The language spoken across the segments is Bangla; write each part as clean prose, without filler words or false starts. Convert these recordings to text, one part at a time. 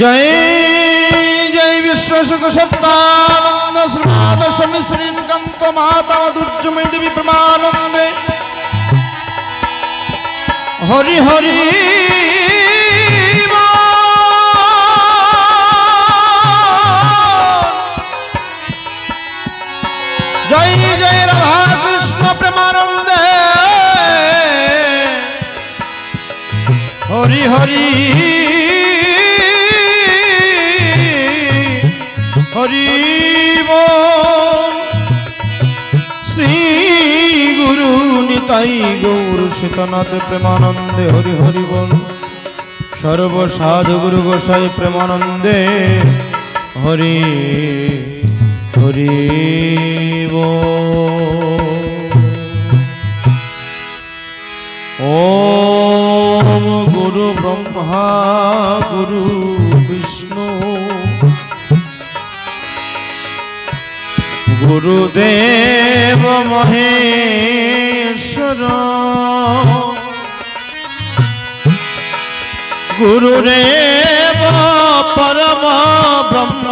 जय जय विश्व सुख सत्तानंद श्रीनाथ स्वामी श्रीकांत माता दुर्जमय देवी प्रमानंदे हरि हरि जय जय राधा कृष्ण प्रेमानंदे हरि हरि हरि बोल श्री गुरु निताई गौर सीतानाथ प्रेमानंदे हरि हरि बोल सर्व साधु गुरु गोसाई प्रेमानंदे हरि हरि ओम गुरु ब्रह्मा गुरु विष्णु गुरुदेव महेश्वर गुरुरेव परम ब्रह्म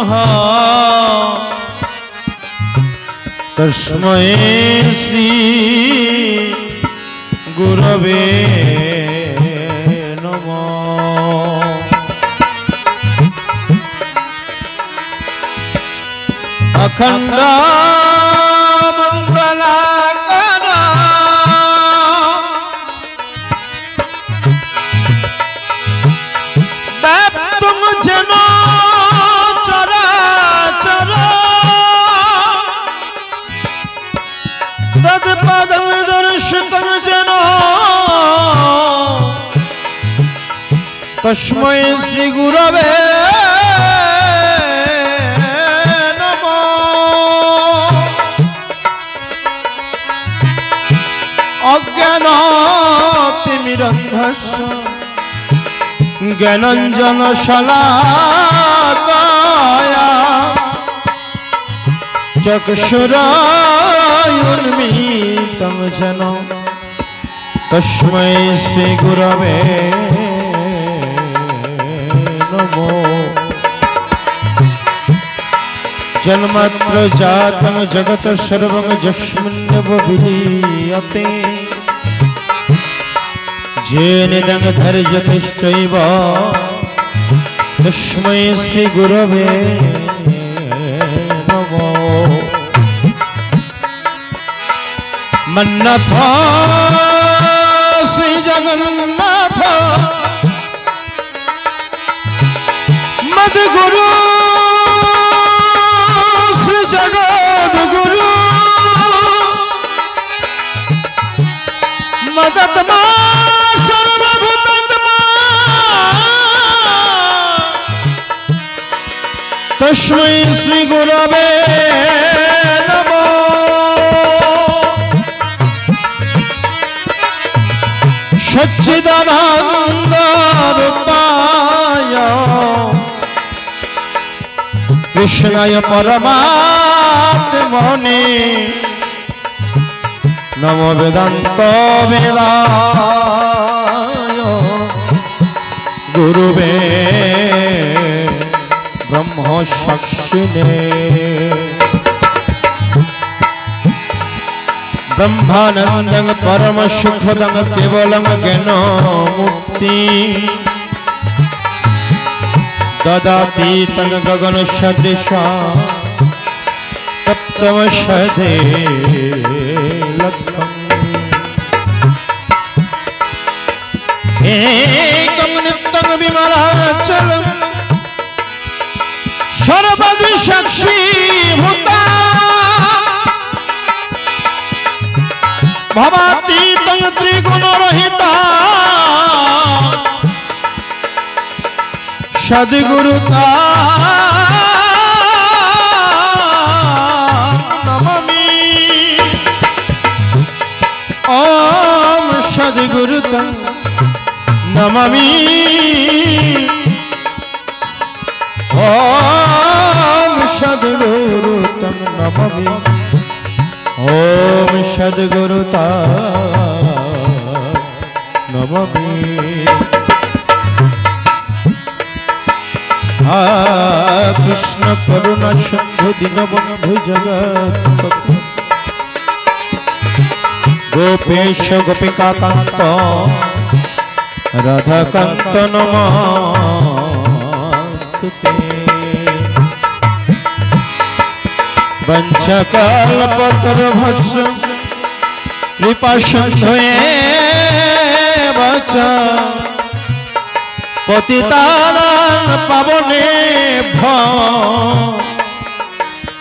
तस्मै श्री गुरवे नमः। अखंड मंगलाकारा तुम जना चराचर तत्पदं दर्शितं जना तस्मै श्री गुरवे अज्ञानातिमिरन्धस्य ज्ञानाञ्जन शलाकाया चक्षुरुन्मीलितं येन तस्मै श्री गुरवे नमो। जन्मत्र जातं जगत सर्वं यस्मिन्नेव विलीयते येनेदं धैर्यतिश्चैव तस्मै श्री गुरवे नमो। मन्नाथ श्री जगन्नाथ मद्गुरु श्री जगद्गुरु मदत्मा तस्मै श्री गुरवे नमो। सच्चिदानंद रूपाय कृष्णाय परमात्मने नमो वेदांत वेदाय गुरुवे ब्रह्म साक्षिणे ब्रह्मानंदं परम सुखदं केवलं ज्ञान मुक्ति ददाति तं गगन सदृशा तप्तमशदे लक्ष्मं एकं नित्यं विमलाचलं सर्वदि साक्षी भूता भवातीतं त्रिगुणरहिता सद्गुरुता नमामि। ओम सद्गुरुतं नमामि। ओम सद्गुरुतं नमामि। ओम सद्गुरुता नमामि। राधा कृष्ण करुणा सिंधु दीनबंधु जगत्पते गोपेश गोपिका कांत राधा कांत नमस्तुते वंशकल्पतरुभ्यश्च कृपा सिन्धुभ्येव च पतितानां पावनेभ्यो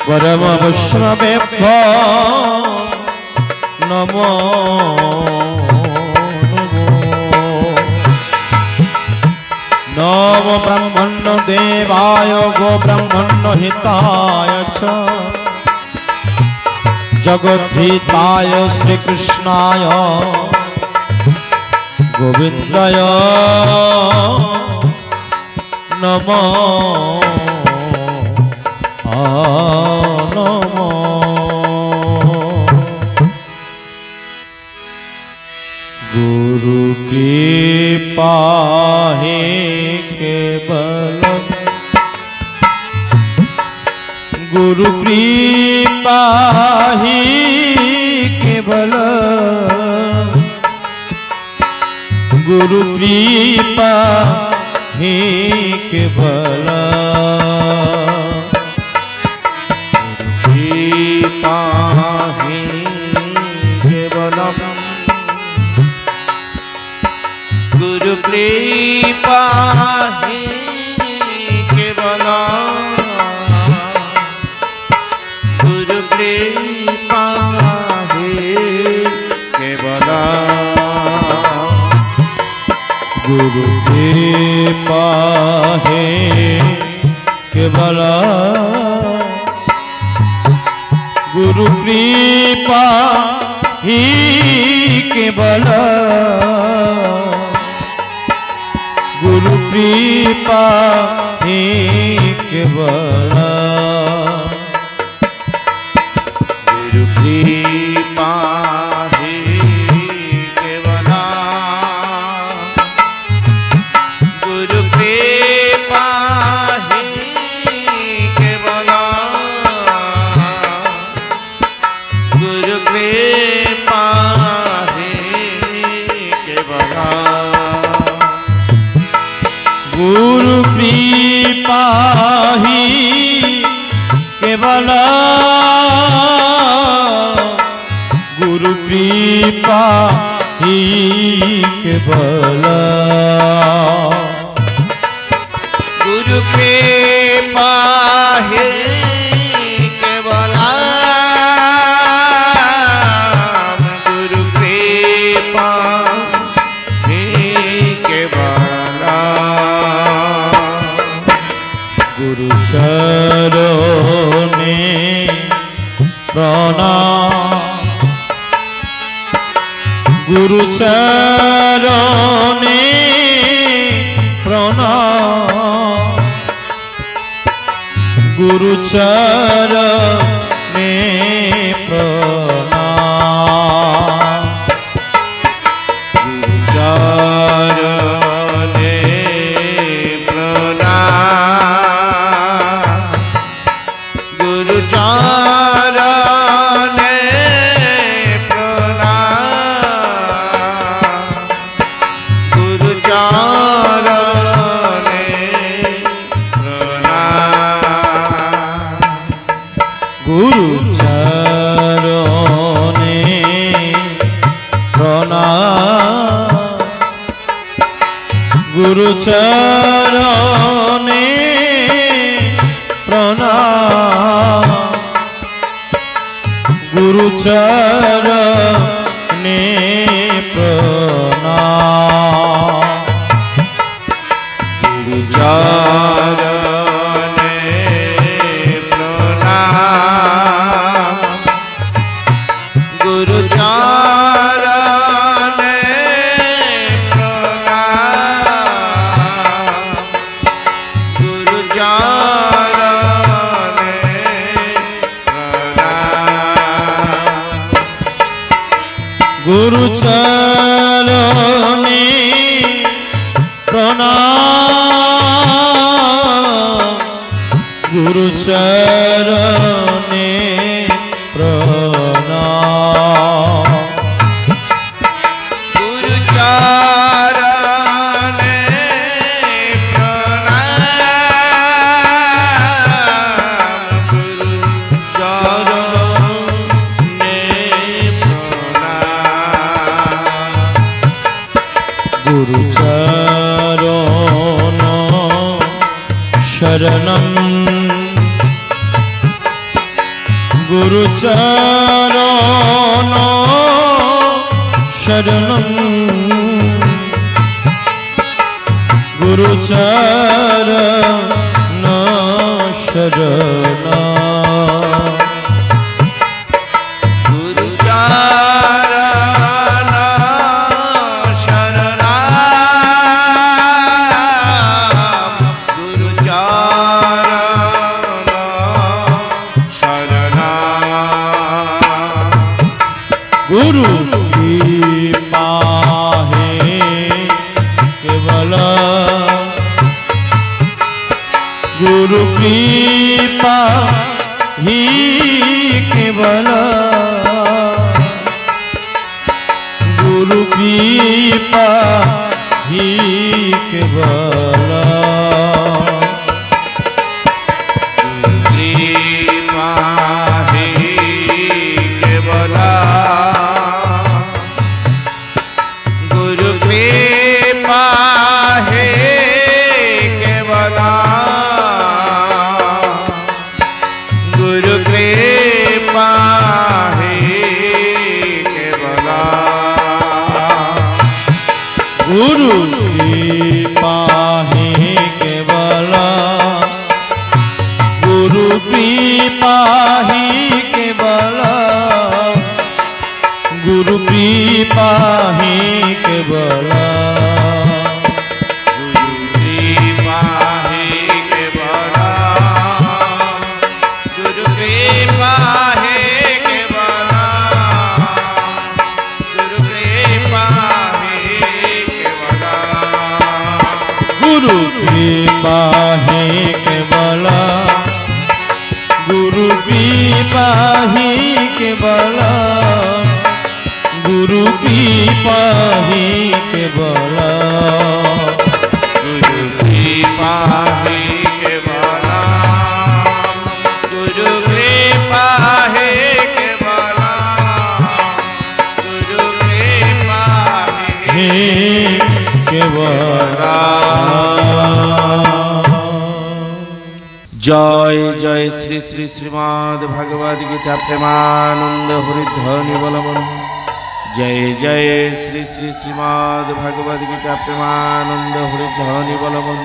परम वैष्णवेभ्यो नमो नमो ब्रह्मण्य देवाय गो ब्रह्मण्य हिताय च जगद्धिताय श्रीकृष्णाय गोविंदाय नमो नमो गुरु कृपा है केवल गुरु कृपा ही केवल गुरु कृपा ही केवल कृपा ही केवलम गुरु कृपा ही केवलम गुरु कृपा ही केवलम गुरु कृपा है केवल गुरु कृपा ही केवल गुरु कृपा ही केवल गुरु कृपा ही केवलम गुरु कृपा ही केवलम गुरु कृपा ही केवलम गुरु कृपा ही केवल गुरु कृपा ही केवल गुरु कृपा ही केवलम गुरु कृपा ही केवलम गुरु चरणे प्रणाम गुरु चरणे प्रणाम गुरु चरणे प्रणाम गुरु चरणे प्रणाम गुरु चरणे प्रणाम गुरु चरणे प्रणाम गुरु चरणे प्रणाम गुरु चरणे प्रणाम गुरु चरणे प्रणाम गुरु चरणे प्रणाम गुरु चरणे प्रणाम गुरु चरणे प्रणाम गुरु चरणे प्रणाम गुरु चरणे प्रणाम गुरु चरणे प्रणाम गुरु चरणे प्रणाम गुरु चरण शरणं गुरु चरण शरणं गुरु चरण शरणं गुरु चरण शरणं गुरु चरण शरणं गुरु कृपा है केवल गुरु कृपा ही केवल गुरु कृपा ही केवल कृपा हे केवला गुरु कृपा हे केवला गुरु कृपा हे केवला गुरु कृपा ही केवल गुरु कृपा ही केवल गुरु कृपा ही केवल कृपा हे केवला गुरु कृपा हे केवला गुरु कृपा हे केवला गुरु कृपा ही केवल गुरु कृपा ही केवल गुरु कृपा ही केवल गुरु कृपा हे केवला गुरु कृपा हे केवला गुरु कृपा हे हे केवल जय जय श्री श्री श्रीमद् भगवद गीता प्रेमानंद हरिध्वनि बलवन जय जय श्री श्री श्रीमद् भगवद गीता प्रेमानंद हरिध्वनि बलवन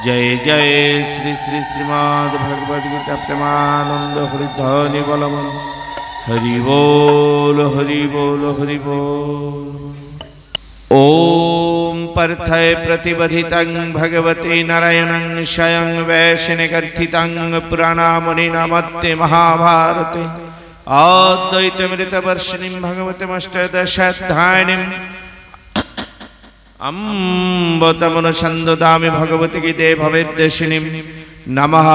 जय जय श्री श्री श्रीमद् भगवद गीता प्रेमानंद हरिध्वनि बलवन हरि बोल हरि बोल हरि बोल ओम पार्थय प्रतिबधितं भगवते नारायणं स्वयं वैष्णवकर्थितं पुराणामुनिनामत्ते महाभारते अद्वैतमृतवर्षिणीं भगवतीमष्टादशाध्यायिनीं अम्बतमनुसन्ददामि भगवती गीते भवेद्देशिनीं नमः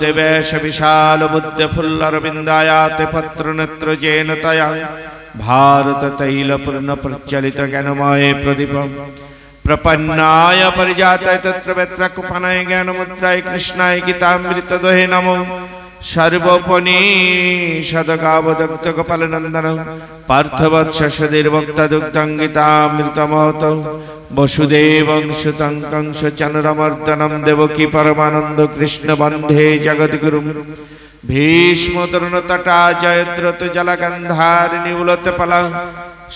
ते वैशविशालबुद्धफुल्लरविन्दायाते पत्रनेत्रजेन तया भारत तैलपूर्ण प्रचलित ज्ञानमय प्रदीपम प्रपन्नाय परिजाताय तत्र वेत्रकुपनाय ज्ञानमुद्राय कृष्णाय गीतामृत दोहे नमो सर्वोपनिषदगावदग्ध गोपालनंदन पार्थवत्स सदीर्भक्तदुग्धं गीतामृतमहत वसुदेवं सुतं कंस चन्द्रमर्दनं देवकी परमानंद कृष्ण वंदे जगद्गुरुं भीष्मतरुणतटा जयद्रथ जलगंधारिणी उलतपला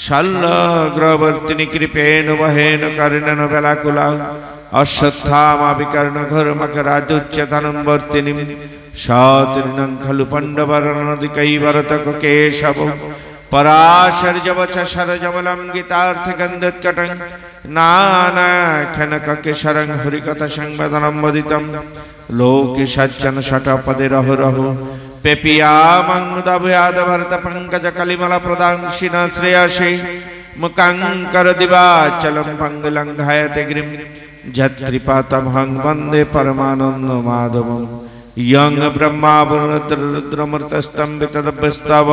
शल्लग्रवर्तिनि कृपेण वहेन कर्णन वेलाकुला अश्वत्थामा विकर्ण घोरमकरादुच्यतनं वर्तिनीं शातिनं खलु पण्डवरनदिकैवरतक केशव पराशर्यवच शरजमलं गीतार्थगन्धोत्कटं नानाख्यानककेशरं हरिकथासंवदनं वदितं लोके सज्जन शतपदे रहो रहो पेपियामङ्गुदभयाद भरत पंकज कलिमल प्रदां शिना श्रेयसे मुकांकर दिवाचलं पंगुलंघायते गिरिं जत्कृपातमहं वन्दे परमानंद माधवं यं ब्रह्मा रुद्रमृतस्तंभितदभ्यस्तव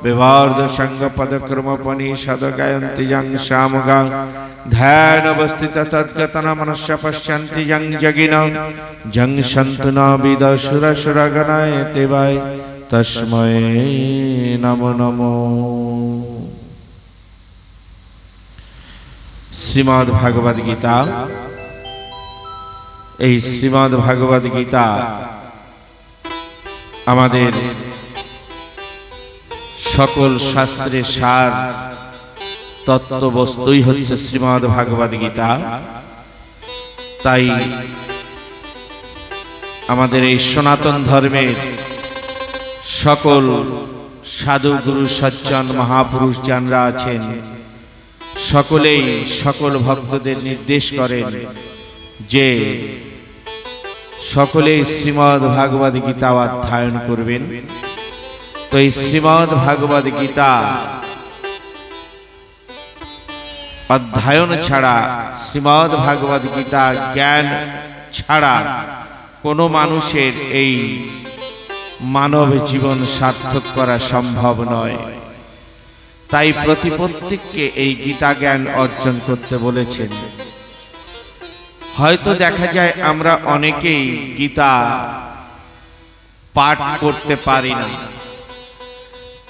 विवार्ध संग पदक्रमोपनिषद गायन्ति यं शामगा ध्यानवस्थित तद्गतन मनस्य पश्यन्ति यं जगिन जं सन्तु न विदुषुरसुरगणायते वै तस्मै नमो नमो। श्रीमद् भागवत गीता। এই শ্রীমদ্ ভাগবত গীতা আমাদের সকল শাস্ত্রের সার তত্ত্ববস্তুই হচ্ছে শ্রীমদ্ ভাগবত গীতা। তাই আমাদের এই সনাতন ধর্মের সকল সাধু গুরু সজ্জন মহাপুরুষ যারা আছেন সকলেই সকল ভক্তদের নির্দেশ করেন যে সকলেই শ্রীমদ্ ভাগবত গীতা অধ্যয়ন করবেন। তো এই শ্রীমদ্ ভাগবত গীতা অধ্যয়ন ছাড়া, শ্রীমদ্ ভাগবত গীতা জ্ঞান ছাড়া কোনো মানুষের এই মানব জীবন সার্থক করা সম্ভব নয়। তাই প্রত্যেককে এই গীতা জ্ঞান অর্জন করতে বলেছেন। হয়তো দেখা যায় আমরা অনেকেই গীতা পাঠ করতে পারি না,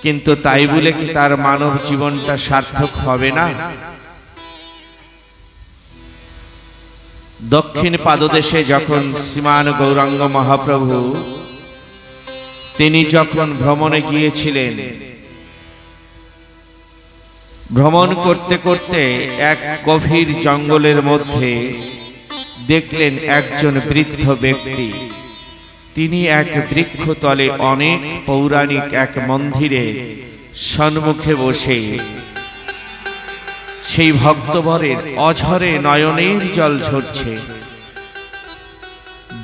কিন্তু তাই বলে কি তার মানব জীবনটা সার্থক হবে না? দক্ষিণ পাদদেশে যখন শ্রীমান গৌরাঙ্গ মহাপ্রভু তিনি যখন ভ্রমণে গিয়েছিলেন, ভ্রমণ করতে করতে এক গভীর জঙ্গলের মধ্যে দেখলেন একজন বৃদ্ধ ব্যক্তি। তিনি এক বৃক্ষতলে অনেক পৌরাণিক এক মন্দিরের সম্মুখে বসে সেই ভক্তবরের অঝরে নয়নের জল ঝরছে।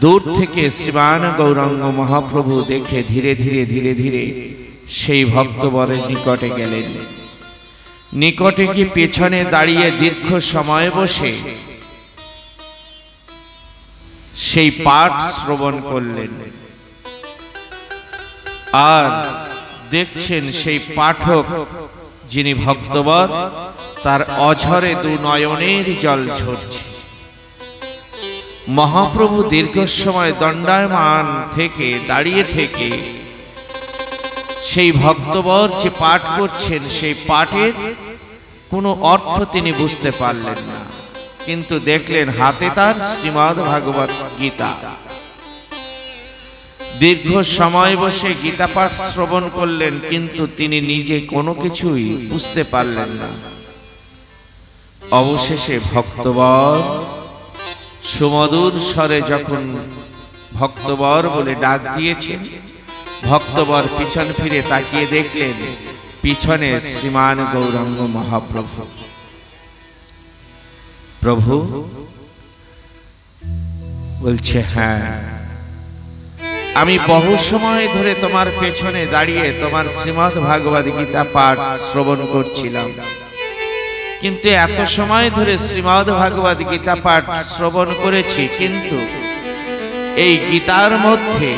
দূর থেকে শ্রীমান গৌরাঙ্গ মহাপ্রভু দেখে ধীরে ধীরে ধীরে ধীরে সেই ভক্তবরের নিকটে গেলেন। নিকটে গিয়ে পেছনে দাঁড়িয়ে দীর্ঘ সময় বসে সেই পাঠ শ্রবণ করলেন। আর দেখছেন সেই পাঠক যিনি ভক্তবর, তার অঝরে দু নয়নের জল ঝরছে। মহাপ্রভু দীর্ঘ সময় দণ্ডায়মান থেকে দাঁড়িয়ে থেকে সেই ভক্তবর যে পাঠ করছেন সেই পাঠের কোনো অর্থ তিনি বুঝতে পারলেন না, কিন্তু দেখলেন হাতে তার শ্রীমদ্ ভাগবত গীতা। দীর্ঘ সময় বসে গীতা পাঠ শ্রবণ করলেন, কিন্তু তিনি নিজে কোনো কিছুই বুঝতে পারলেন না। অবশেষে ভক্তবর সুমধুর স্বরে যখন ভক্তবর বলে ডাক দিয়েছেন, ভক্তবর পিছন ফিরে তাকিয়ে দেখলেন পিছনে শ্রীমান গৌরাঙ্গ মহাপ্রভু। প্রভু বলছে, হ্যাঁ, আমি বহু সময় ধরে তোমার পেছনে দাঁড়িয়ে তোমার শ্রীমদ্ ভাগবত গীতা পাঠ শ্রবণ করছিলাম, কিন্তু এত সময় ধরে শ্রীমদ্ ভাগবত গীতা পাঠ শ্রবণ করেছি, কিন্তু এই গীতার মধ্যে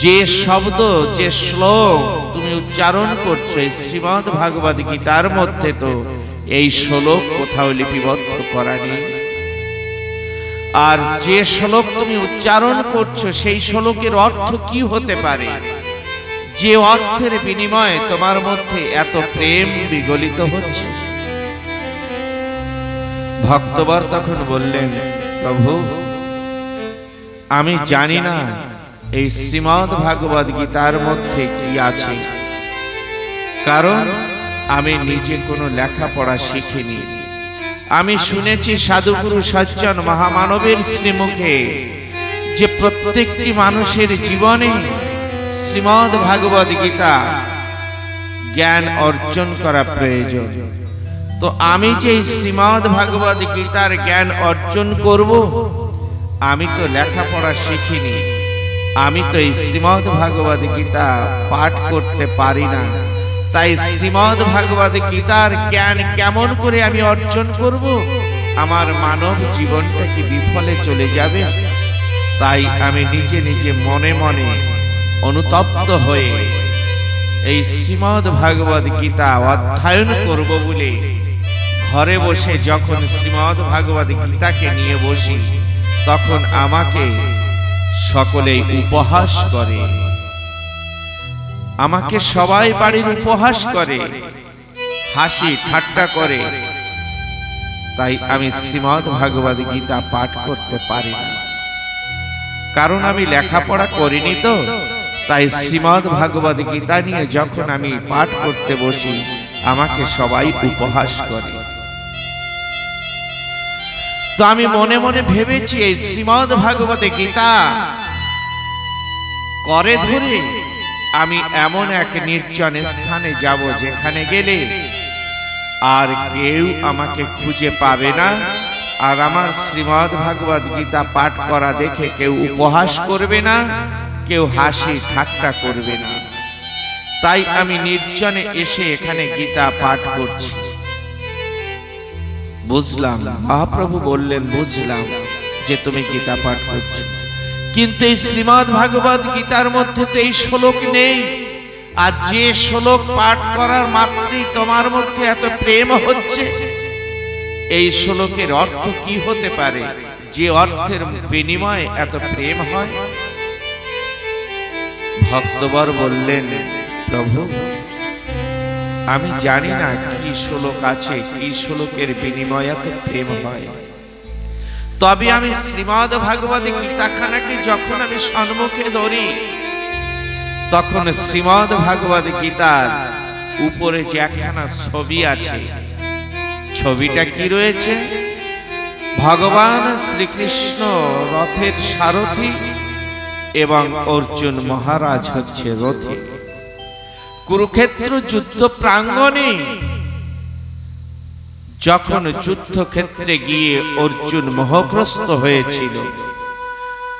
যে শব্দ যে শ্লোক তুমি উচ্চারণ করছো, এই শ্রীমদ্ ভাগবত গীতার মধ্যে তো এই শ্লোক কোথাও লিপিবদ্ধ করা নেই। আর যে শ্লোক তুমি উচ্চারণ করছো সেই শ্লোকের অর্থ কি হতে পারে, যে অর্থের বিনিময়ে তোমার মধ্যে এত প্রেম বিগলিত হচ্ছে? ভক্তবর তখন বললেন, প্রভু, আমি জানি না এই শ্রীমদ্ ভাগবত গীতার মধ্যে কি আছে, কারণ আমি নিজে কোনো লেখাপড়া শিখিনি। আমি শুনেছি সাধুগুরু সজ্জন মহামানবের শ্রীমুখে যে প্রত্যেকটি মানুষের জীবনে শ্রীমদ্ ভাগবত গীতা জ্ঞান অর্জন করা প্রয়োজন। তো আমি যে শ্রীমদ্ ভাগবত গীতার জ্ঞান অর্জন করব, আমি তো লেখাপড়া শিখিনি, আমি তো এই শ্রীমদ্ ভাগবত গীতা পাঠ করতে পারি না। তাই শ্রীমদ্ ভাগবত গীতার জ্ঞান কেমন করে আমি অর্জন করব? আমার মানব জীবনটা কি বিফলে চলে যাবে? তাই আমি নিজে নিজে মনে মনে অনুতপ্ত হয়ে এই শ্রীমদ্ ভাগবত গীতা অধ্যয়ন করব বলে ঘরে বসে যখন শ্রীমদ্ ভাগবত গীতাকে নিয়ে বসি, তখন আমাকে সকলেই উপহাস করে, আমাকে সবাই বাড়ির উপহাস করে, হাসি ঠাট্টা করে। তাই আমি শ্রীমদ্ ভাগবত গীতা পাঠ করতে পারি না, কারণ আমি লেখাপড়া করিনি তো। তাই শ্রীমদ্ ভাগবত গীতা নিয়ে যখন আমি পাঠ করতে বসি, আমাকে সবাই উপহাস করে। তো আমি মনে মনে ভেবেছি এই শ্রীমদ্ ভাগবত গীতা করে ধরে আমি এমন এক নির্জন স্থানে যাব, যেখানে গেলে আর কেউ আমাকে খুঁজে পাবে না, আর আমার শ্রীমদ্ ভাগবত গীতা পাঠ করা দেখে কেউ উপহাস করবে না, কেউ হাসি ঠাট্টা করবে না। তাই আমি নির্জনে এসে এখানে গীতা পাঠ করছি। বুঝলাম, মহাপ্রভু বললেন বুঝলাম যে তুমি গীতা পাঠ করছো, কিন্তু এই শ্রীমদ্ ভাগবত গীতার মধ্যে তো এই শ্লোক নেই। আর যে শ্লোক পাঠ করার মাত্রই তোমার মধ্যে এত প্রেম হচ্ছে, এই শ্লোকের অর্থ কি হতে পারে যে অর্থের বিনিময়ে এত প্রেম হয়? ভক্তবর বললেন, প্রভু আমি জানি না কি শ্লোক আছে, কি শ্লোকের বিনিময়ে এত প্রেম হয়। তবে আমি শ্রীমদ্ ভাগবত গীতাখানাকে যখন আমি সম্মুখে ধরি, তখন শ্রীমদ্ ভাগবত গীতার উপরে যে একখানা ছবি আছে, ছবিটা কি রয়েছে? ভগবান শ্রীকৃষ্ণ রথের সারথি এবং অর্জুন মহারাজ হচ্ছে রথী। কুরুক্ষেত্র যুদ্ধ প্রাঙ্গণে যখন যুদ্ধক্ষেত্রে গিয়ে অর্জুন মোহগ্রস্ত হয়েছিল,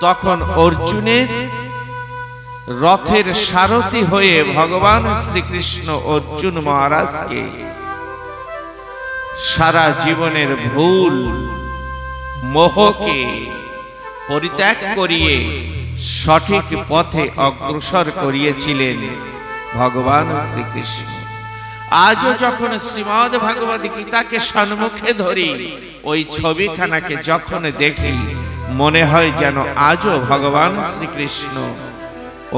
তখন অর্জুনের রথের সারথি হয়ে ভগবান শ্রীকৃষ্ণ অর্জুন মহারাজকে সারা জীবনের ভুল মোহকে পরিত্যাগ করিয়ে সঠিক পথে অগ্রসর করিয়েছিলেন ভগবান শ্রীকৃষ্ণ। আজও যখন শ্রীমদ্ ভাগবত গীতাকে সম্মুখে ধরি, ওই ছবিখানাকে যখন দেখি, মনে হয় যেন আজও ভগবান শ্রীকৃষ্ণ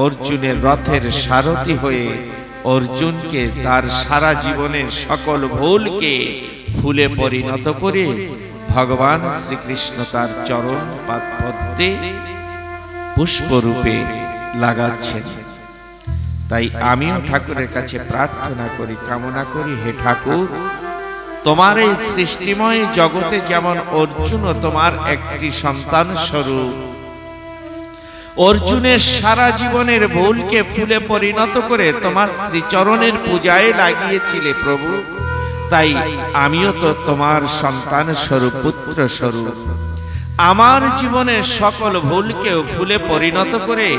অর্জুনের রথের সারথি হয়ে অর্জুনকে তার সারা জীবনের সকল ভুলকে ফুলে পরিণত করে ভগবান শ্রীকৃষ্ণ তার চরণ পদ্মে পুষ্পরূপে লাগাচ্ছেন। তাই আমিও ঠাকুরের কাছে প্রার্থনা করি, কামনা করি, হে ঠাকুর, তোমার এই সৃষ্টিময় জগতে যেমন অর্জুন তোমার একটি সন্তান স্বরূপ, অর্জুনের সারা জীবনের ভুলকে ফুলে পরিণত করে তোমার শ্রীচরণের পূজায় লাগিয়েছিলে প্রভু, তাই আমিও তো তোমার সন্তান স্বরূপ, পুত্র স্বরূপ। আমার জীবনের সকল ভুলকেও ফুলে পরিণত করে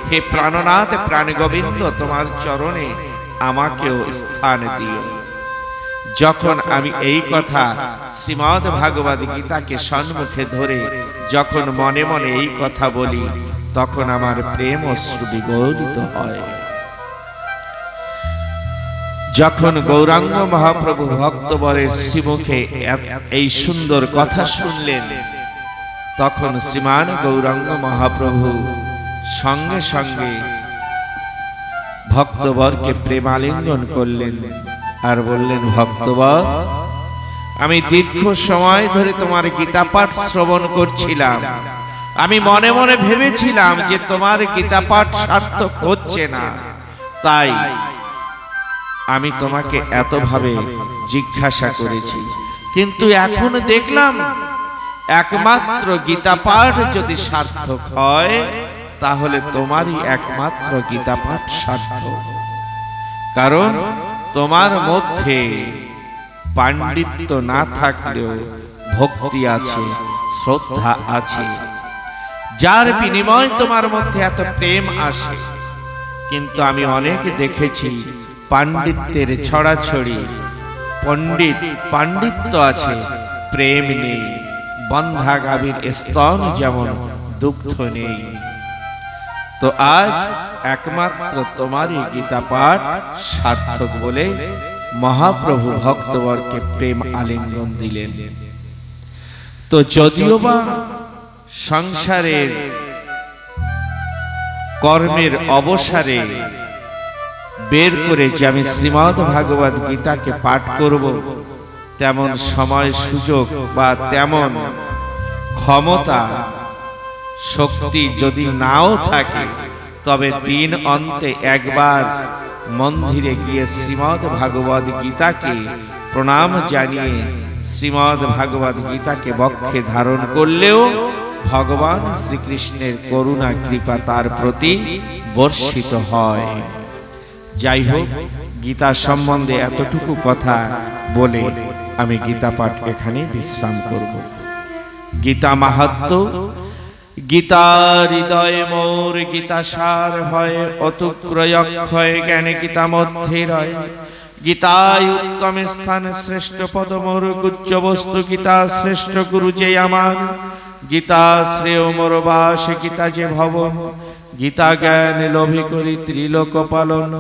হে প্রাণনাথ প্রাণগোবিন্দ তোমার চরণে আমাকেও স্থান দিও। যখন আমি এই কথা শ্রীমদ্ ভাগবত গীতাকে সম্মুখে ধরে যখন মনে মনে এই কথা বলি, তখন আমার প্রেম অশ্রু বিগলিত হয়। যখন গৌরাঙ্গ মহাপ্রভু ভক্তবরের শ্রীমুখে এই সুন্দর কথা শুনলেন, তখন শ্রীমান গৌরাঙ্গ মহাপ্রভু সঙ্গে সঙ্গে ভক্তবরকে প্রেমালিঙ্গন করলেন আর বললেন, ভক্তবর, আমি দীর্ঘ সময় ধরে তোমার গীতা পাঠ শ্রবণ করছিলাম। আমি মনে মনে ভেবেছিলাম যে তোমার গীতা পাঠ সার্থক হচ্ছে না, তাই আমি তোমাকে এতভাবে জিজ্ঞাসা করেছি। কিন্তু এখন দেখলাম একমাত্র গীতা পাঠ যদি সার্থক হয়, তাহলে তোমারই একমাত্র গীতা পাঠ সার্থক। কারণ তোমার মধ্যে পাণ্ডিত্য না থাকলেও ভক্তি আছে, শ্রদ্ধা আছে, যার বিনিময় তোমার মধ্যে এত প্রেম আসে। কিন্তু আমি অনেক দেখেছি পাণ্ডিত্যের ছড়াছড়ি, পাণ্ডিত্য আছে, প্রেম নেই। বন্ধা গাভীর স্তন যেমন দুগ্ধ নেই। তো আজ একমাত্র তোমারই গীতা পাঠ সার্থক বলে মহাপ্রভু ভক্তবরকে প্রেম আলিঙ্গন দিলেন। তো যদিও বা সংসারের কর্মের অবসরে বের করে যে আমি শ্রীমদ্ ভাগবত গীতাকে পাঠ করব, তেমন সময় সুযোগ বা তেমন ক্ষমতা শক্তি যদি নাও থাকে, তবে দিন অন্তে একবার মন্দিরে গিয়ে শ্রীমদ্ ভাগবত গীতাকে প্রণাম জানিয়ে শ্রীমদ্ ভাগবত গীতাকে বক্ষে ধারণ করলেও ভগবান শ্রীকৃষ্ণের করুণা কৃপা তার প্রতি বর্ষিত হয়। যাই হোক, গীতা সম্বন্ধে এতটুকু কথা বলে আমি গীতা পাঠ এখানে বিশ্রাম করব। গীতা মাহাত্ম্য। গীতা হৃদয় মোর গীতা সার হয়, অতুক্রয় অক্ষয় জ্ঞানে গীতা মধ্যে রয়। গীতায় উত্তম স্থান শ্রেষ্ঠ পদ মোর, গুজ্জ বস্তু গীতা শ্রেষ্ঠ গুরু যে আমার। গীতা শ্রেয় মোর বাস গীতা যে ভবন, গীতা জ্ঞান লোভে করি ত্রিলোক পালন।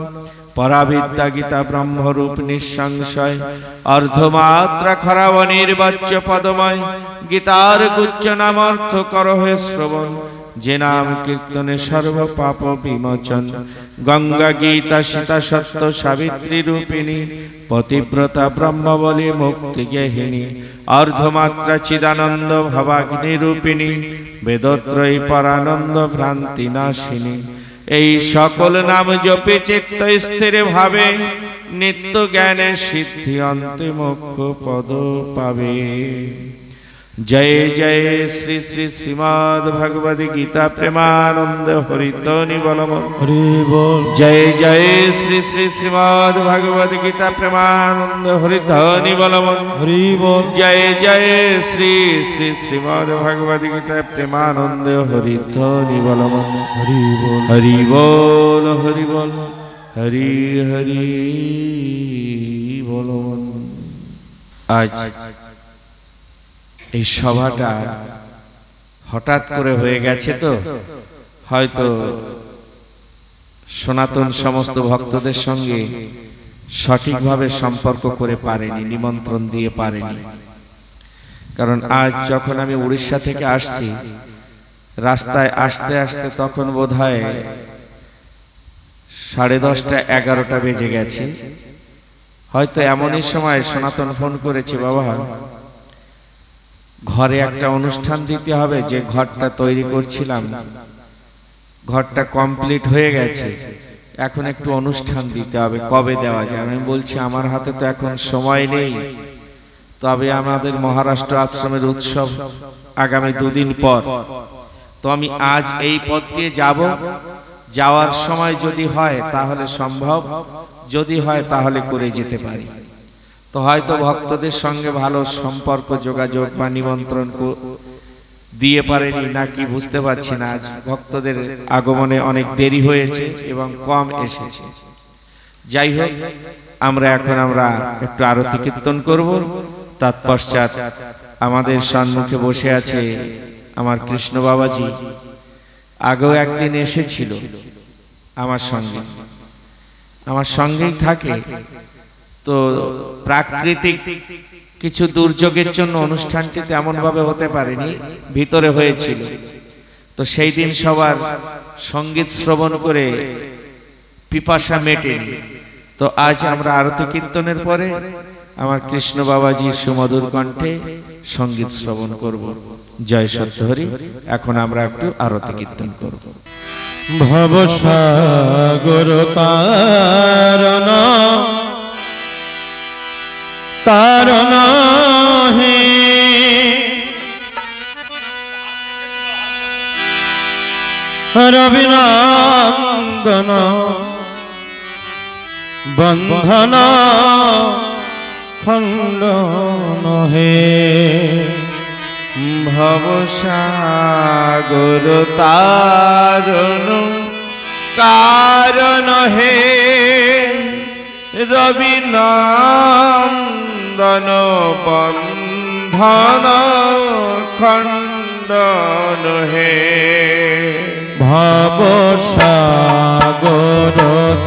পরাবিদ্যা গীতা ব্রহ্মরূপ নিঃসংশয়, অর্ধমাত্রা খরা অনির্বাচ্য পদময়। গীতার গুজ্জ নাম অর্থ কর হে শ্রবণ, যে নাম কীর্তনে সর্ব পাপ বিমোচন। গঙ্গা গীতা সীতা সত্য সাবিত্রী রূপিণী, পতিব্রতা ব্রহ্মবলী মুক্তি গেহিনী। অর্ধমাত্রা চিদানন্দ ভবাগ্নি রূপিণী, বেদত্রয়ী পরানন্দ ভ্রান্তি নাশিনী। এই সকল নাম জপে চিত্ত স্থির ভাবে, নিত্য জ্ঞানে সিদ্ধি অন্তে মোক্ষ পদ পাবে। জয় জয় শ্রী শ্রী শ্রীমদ্ ভগবদ গীতা প্রেমানন্দ হরিধ্বনি বলবন হরি বল। জয় জয় শ্রী শ্রী শ্রীমদ্ ভগবদ গীতা প্রেমানন্দ হরিধ্বনি বলবন হরি বল। জয় জয় শ্রী শ্রী শ্রীমদ্ ভগবদ গীতা প্রেমানন্দ হরিধ্বনি বলবন হরি বল। হরি বল হরি বল হরি হরি বলবন। আজ এই সভাটা হঠাৎ করে হয়ে গেছে, তো হয়তো সনাতন সমস্ত ভক্তদের সঙ্গে সঠিকভাবে সম্পর্ক করে পারেনি, নিমন্ত্রণ দিয়ে পারেনি। কারণ আজ যখন আমি উড়িষ্যা থেকে আসছি, রাস্তায় আসতে আসতে তখন বোধহয় 10:30 11টা বেজে গেছে। হয়তো এমনই সময় সনাতন ফোন করেছে, বাবা ঘরে একটা অনুষ্ঠান দিতে হবে, যে ঘরটা তৈরি করছিলাম ঘরটা কমপ্লিট হয়ে গেছে, এখন একটু অনুষ্ঠান দিতে হবে, কবে দেওয়া যায়? আমি বলছি আমার হাতে তো এখন সময় নেই, তবে আমাদের মহারাষ্ট্র আশ্রমের উৎসব আগামী 2 দিন পর, তো আমি আজ এই পথ দিয়ে যাব, যাওয়ার সময় যদি হয় তাহলে সম্ভব, যদি হয় তাহলে করে যেতে পারি। তো হয়তো ভক্তদের সঙ্গে ভালো সম্পর্ক যোগাযোগ বা নিমন্ত্রণ দিয়ে পারেনি নাকি বুঝতে পারছি না। আজ ভক্তদের আগমনে অনেক দেরি হয়েছে এবং কম এসেছে। যাই হোক, আমরা একটু আরতি কীর্তন করব। তৎপশ্চাৎ আমাদের সম্মুখে বসে আছে আমার কৃষ্ণ বাবাজি। আগেও একদিন এসেছিল আমার সঙ্গেই থাকে। তো প্রাকৃতিক কিছু দুর্যোগের জন্য অনুষ্ঠানটি তেমন ভাবে হতে পারেনি, ভিতরে হয়েছিল। তো সেই দিন সবার সঙ্গীত শ্রবণ করে পিপাসা মেটেনি। তো আজ আমরা আরতি কীর্তনের পরে আমার কৃষ্ণ বাবাজির সুমধুর কণ্ঠে সঙ্গীত শ্রবণ করব। জয় সত্যহরি। এখন আমরা একটু আরতি কীর্তন করব। ভবসাগর তারণ তারণ হে রবিনন্দন বন্ধন খণ্ডন হে ভবসাগর তারণ কারণ হে রবিনন্দন বন্ধন খণ্ডন নন্দন হে ভব সাগর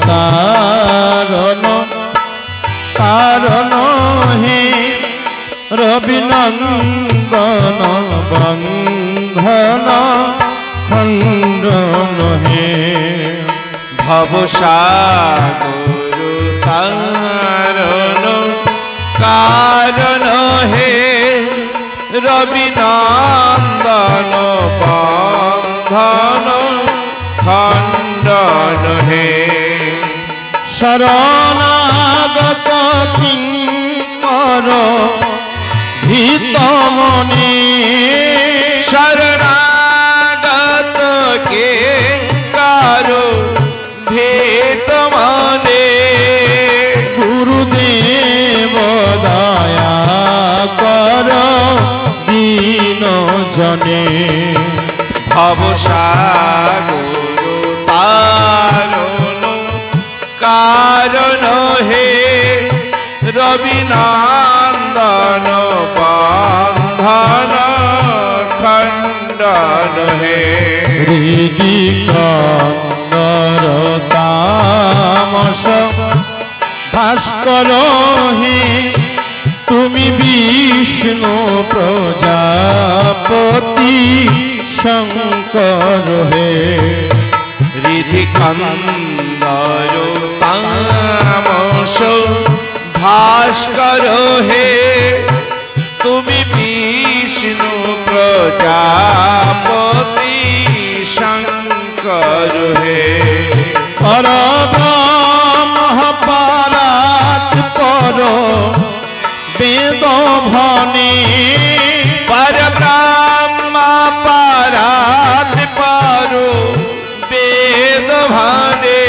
তারণ কারণ হে রবিনন্দন বন্ধন খণ্ডন হে ভবসাগর তারণ কারণ হে রবিনন্দন বন্ধন খণ্ডন হে শরণাগত কিঙ্কর হিতমনে শরণাগত কিঙ্কর হিতমনে গুরুদেব দয়া কর দীন জনে ভবসাগর তারণ কারণ হে রবিনন্দন বন্ধন খণ্ডন হে হৃদি কন্দর তামস ভাস্কর হে তুমি বিষ্ণু প্রজাপতি শঙ্কর হে হৃদি কন্দর তামস ভাস্কর হে তুমি বিষ্ণু প্রজাপতি শঙ্কর হে পরব্রহ্ম পরাৎ পর বেদ ভনে পরব্রহ্ম পরাৎ পর বেদ ভনে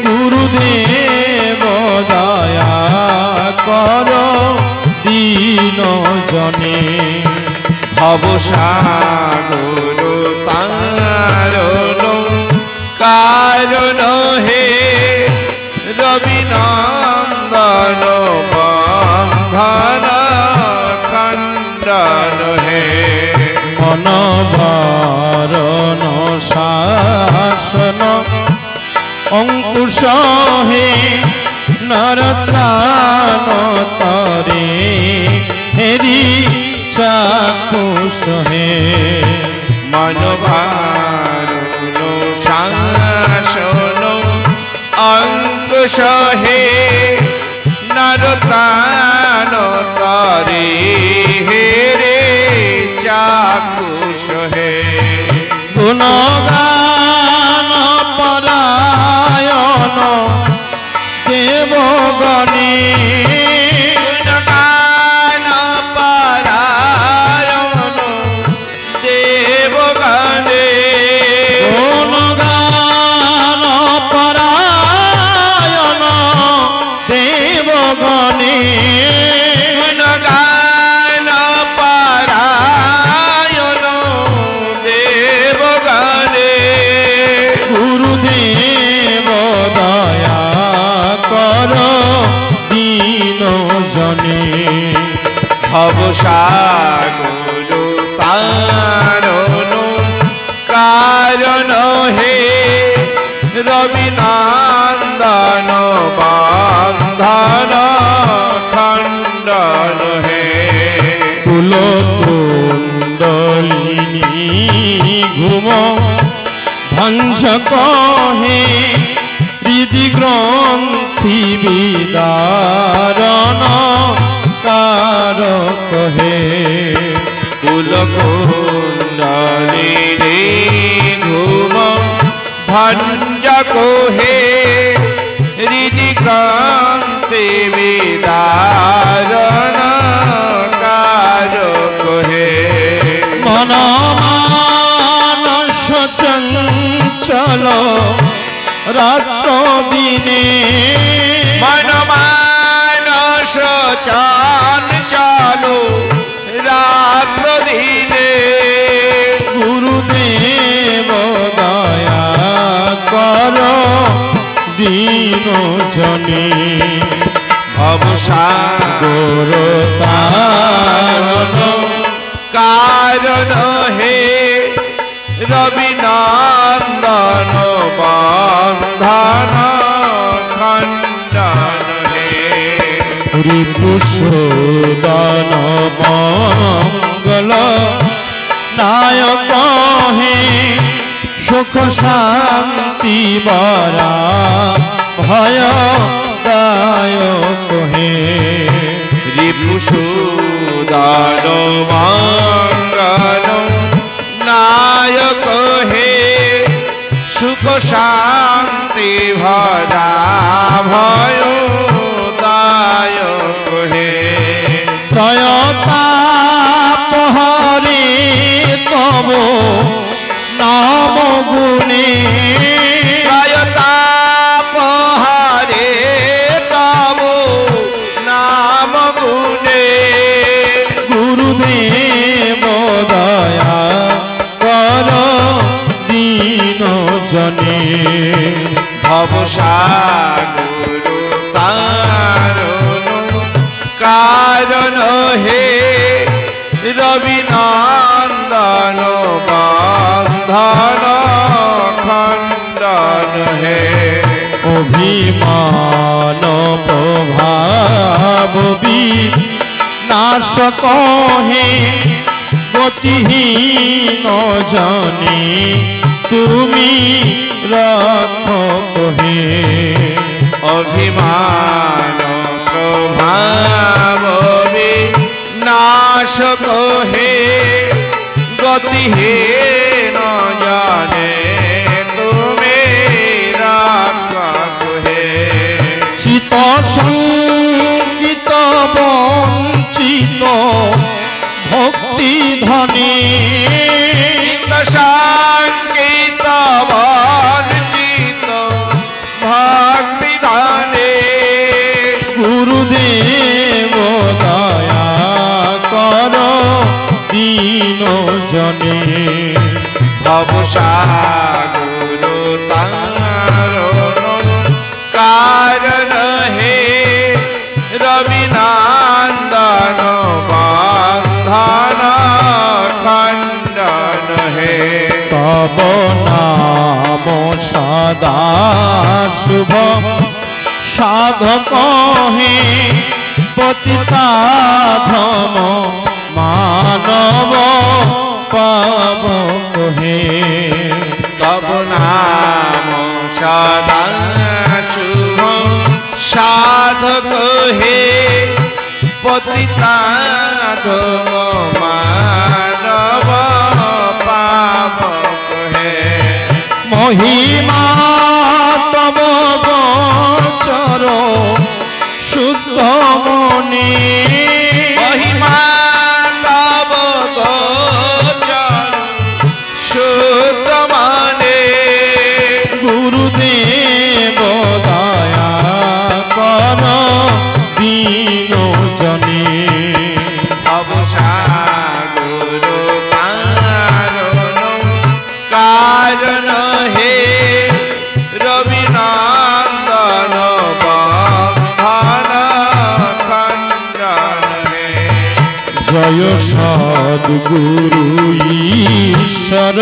গুরুদেব দয়া কর দীন জনে ভবসাগর তারণ কারণ হে রবিনন্দন বন্ধন খণ্ডন হে মন ভরণ শাসন অঙ্কুশ হে নরত্রাণ তরে হেরি চাক্ষুষ হে মনোভারণ শাসন অঙ্কুশ হে নরত্রাণ তরে হে রে চাক্ষুষ হে গুণগান পরায়ণ দেবগণে গুণগান পরায়ণ দেবগণে গুণগান পরায়ণ দেবগণে গুণগান পরায়ণ দেবগণে গুরুদেব দয়া কর দীন জনে ভবসাগর তারণ কারণ হে রবিনন্দন বন্ধন খণ্ডন হে কুলকুণ্ডলিনী ঘুম ভঞ্জক হে হৃদি গ্রন্থি বিদারণ কারক হে কুলকুণ্ডলিনী ঘুম ভঞ্জক হে হৃদি গ্রন্থি বিদারণ কারক হে মন মানস চঞ্চল রাত্র দিনে মন মানস চঞ্চল রাত্র দিনে গুরুদেব দয়া কর দীন জনে ভবসাগর তারণ কারণ নন্দন বন্ধন খণ্ডন হে রিপুসূদন মঙ্গল নায়ক হে সুখ শান্তি বরা ভয় দায়ক হে রিপুসূদন মঙ্গল নায়ক হে সুখ শান্তি ভরা ভয় দায়ক হে ত্রয়তাপহরে তব নাম গুণে ত্রয়তাপহরে তব নাম গুণে গুরুদেব দয়া কর দীন জনে ভবসাগর তারণ কারণ হে রবিনন্দন বন্ধন খণ্ডন হে অভিমান প্রভাব বিনাশ কহে গতিহীন জনে তুমি রক্ষক হে অভিমান প্রভাব বিনাশক হে গতিহীন জনে তুমি রক্ষক হে চিত সঙ্গীত বঞ্চিত ভক্তি ধনে চিত্ত সংগীত বঞ্চিত ভক্তি ধনে গুরুদেব দয়া কর দীন জনে ভবসাগর তারণ কারণ হে রবিনন্দন বন্ধন খণ্ডন হে তব নাম সদা শুভ সাধক হে পতিতাধম মানব পাবক হে তব নাম সদা শুভ সাধক হে পতিতাধম মানব পাবক হে মহিমা তব গোচর শুদ্ধ মনে মহিমা তব গোচর শুদ্ধ মনে গুরুদেব দয়া কর দীন জনে ভবসাগর তারণ কারণ হে রবিনন্দন বন্ধন খণ্ডন হে জয় সদ্গুরু ঈশ্বর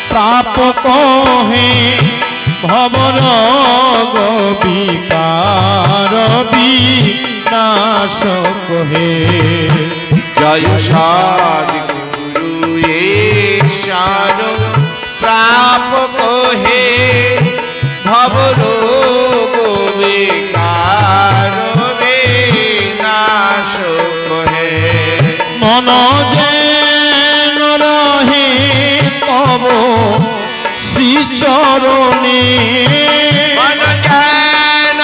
প্রাপক হে ভবর বিকার বিনাশক হে জয় সদ্গুরু ঈশ্বর প্রাপক হে ভবরোগ বিকার বিনাশক হে মন যেন রহে তব শ্রীচরণে মন যেন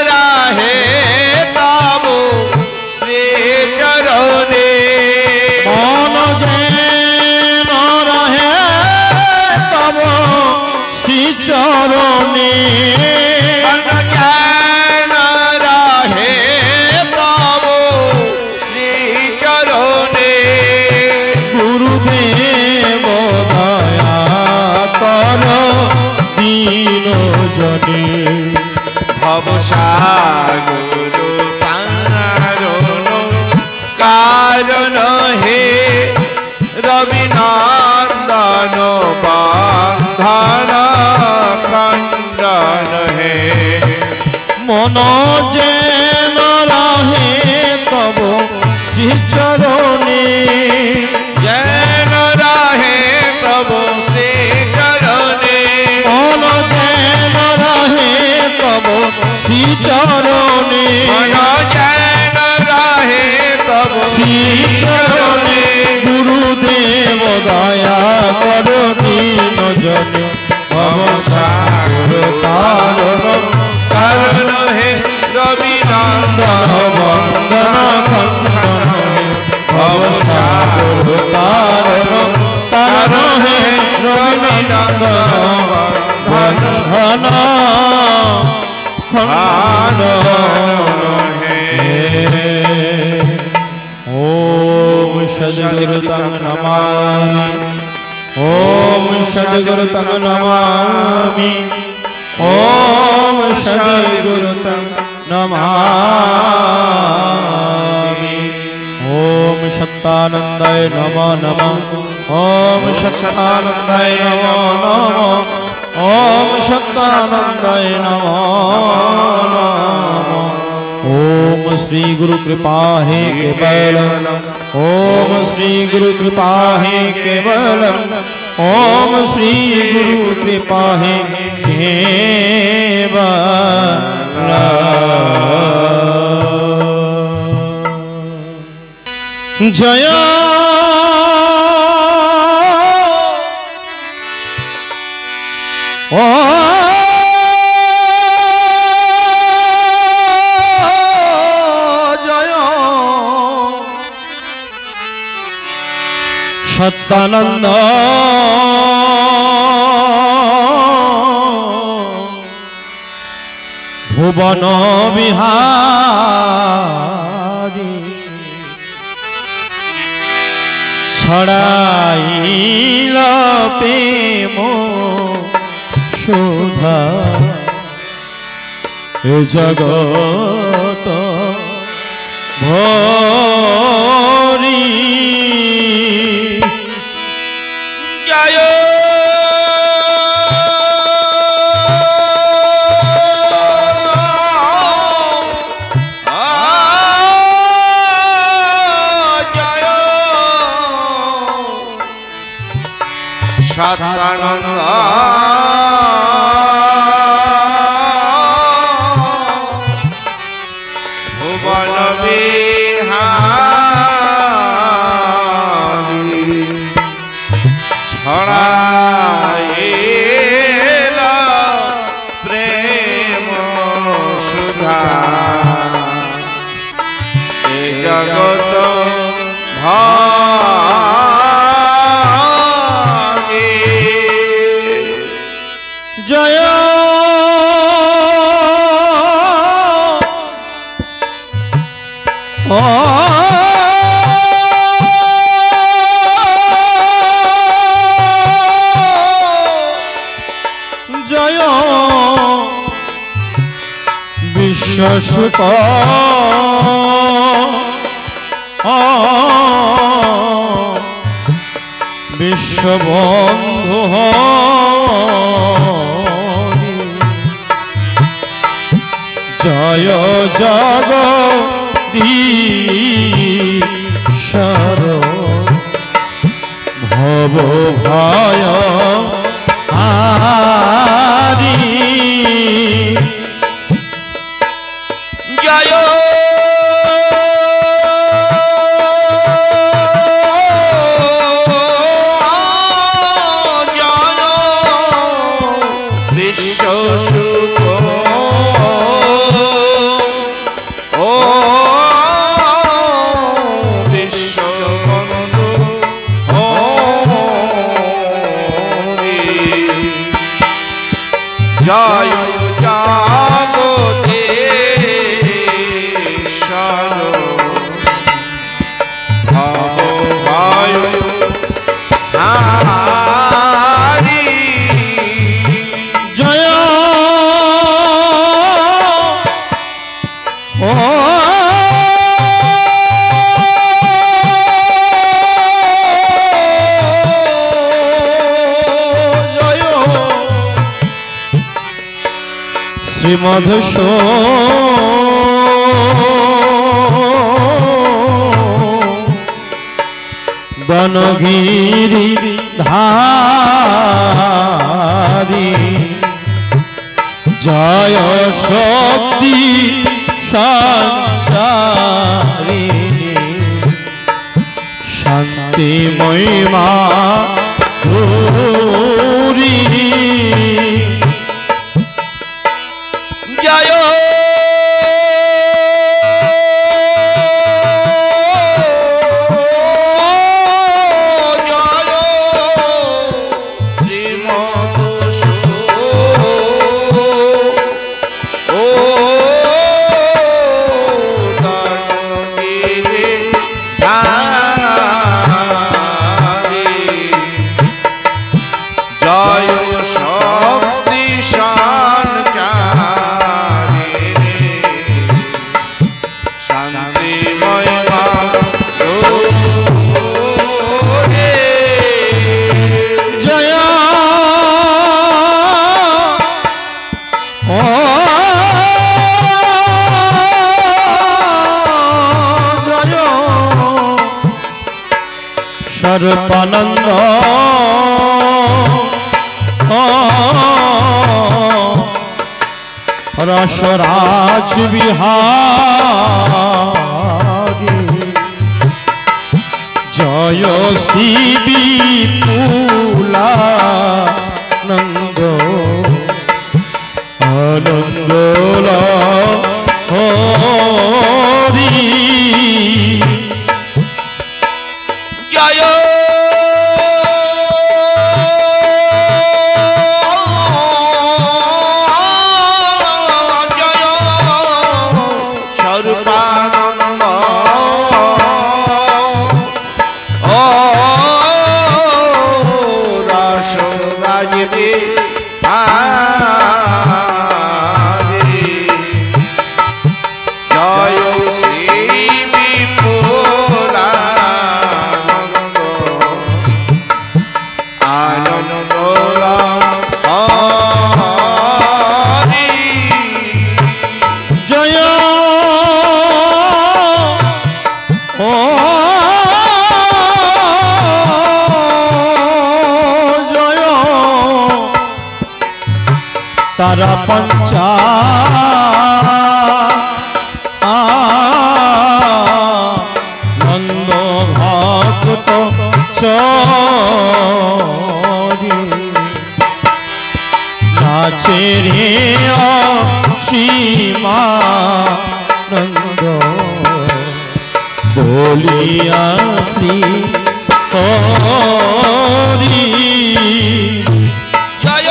রহে তব শ্রীচরণে মন যেন রহে তব শ্রীচরণে মন যেন রহে তব শ্রীচরণে গুরুদেব দয়া কর দীন জনে ভবসাগর তারণ কারণ হে রবিনন্দন বা बंधन खंडन है मन जेन रहे तब श्री चरणे जैन रहे तब श्री चरणे मन जेन रहे तब श्री चरणे मन जैन रहे तब श्री चरणे गुरुदेव दया करो दीन जन भव सागर तारण कारण है रवि नंदन वंदन खंडन भव सागर तारण तारण है रवि नंदन धन धन खंडन है। ओम सद्गुरु तंग नमामि ओम सद्गुरु तंग नमामि ओम सद्गुरु तंग नमामि ओम सत्तानंदाय नमो नमः ओम सत्तानंदाय नमो नमः ओम सत्तानंदाय नमो नमः ओम श्री गुरु कृपा है केवलम ओम श्री गुरु कृपा है केवलम ओम श्री गुरु कृपा है केवलम। जय ओ सत्तानंद भुवन बिहारी छड़ाइल प्रेम शोधा ए जगत भरी जय सत्तानंद भुवन बिहारी छड़ाइल प्रेम सुधा ए जगत जय ओ जय विश्वसुत विश्वबंधु जय जगदीश्वर भव भय हारी जय विश्वसुत विश्वबंधु जय जगदीश्वर भव भय हारी जय ओ जय বনগিরি ধারি জয় শক্তি সঞ্চারিণী শান্তিময়ী মা গৌরী জয় সর্বানন্দ রসরাজ বিহারী জয় শ্রী বিপুলানন্দ আনন্দ হরি জয় সর্বানন্দ রসরাজ বিহারী জয় শ্রী বিপুলানন্দ আনন্দ হরি জয় জয় তারা পঞ্চা নন্দ ভক্ত চরি নাচে রে সীমা নন্দ বলিয়া শ্রী হরি জয়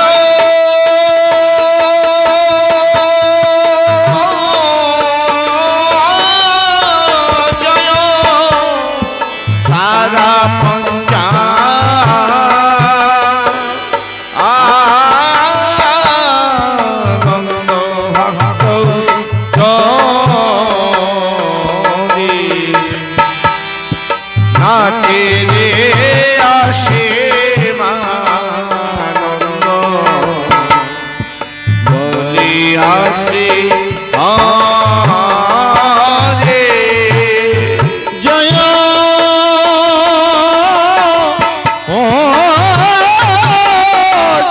জয় তারা পঞ্চা আনন্দ ভক্ত চরি নাচে রে আসে মানন্দ বলিয়া শ্রী হরে জয়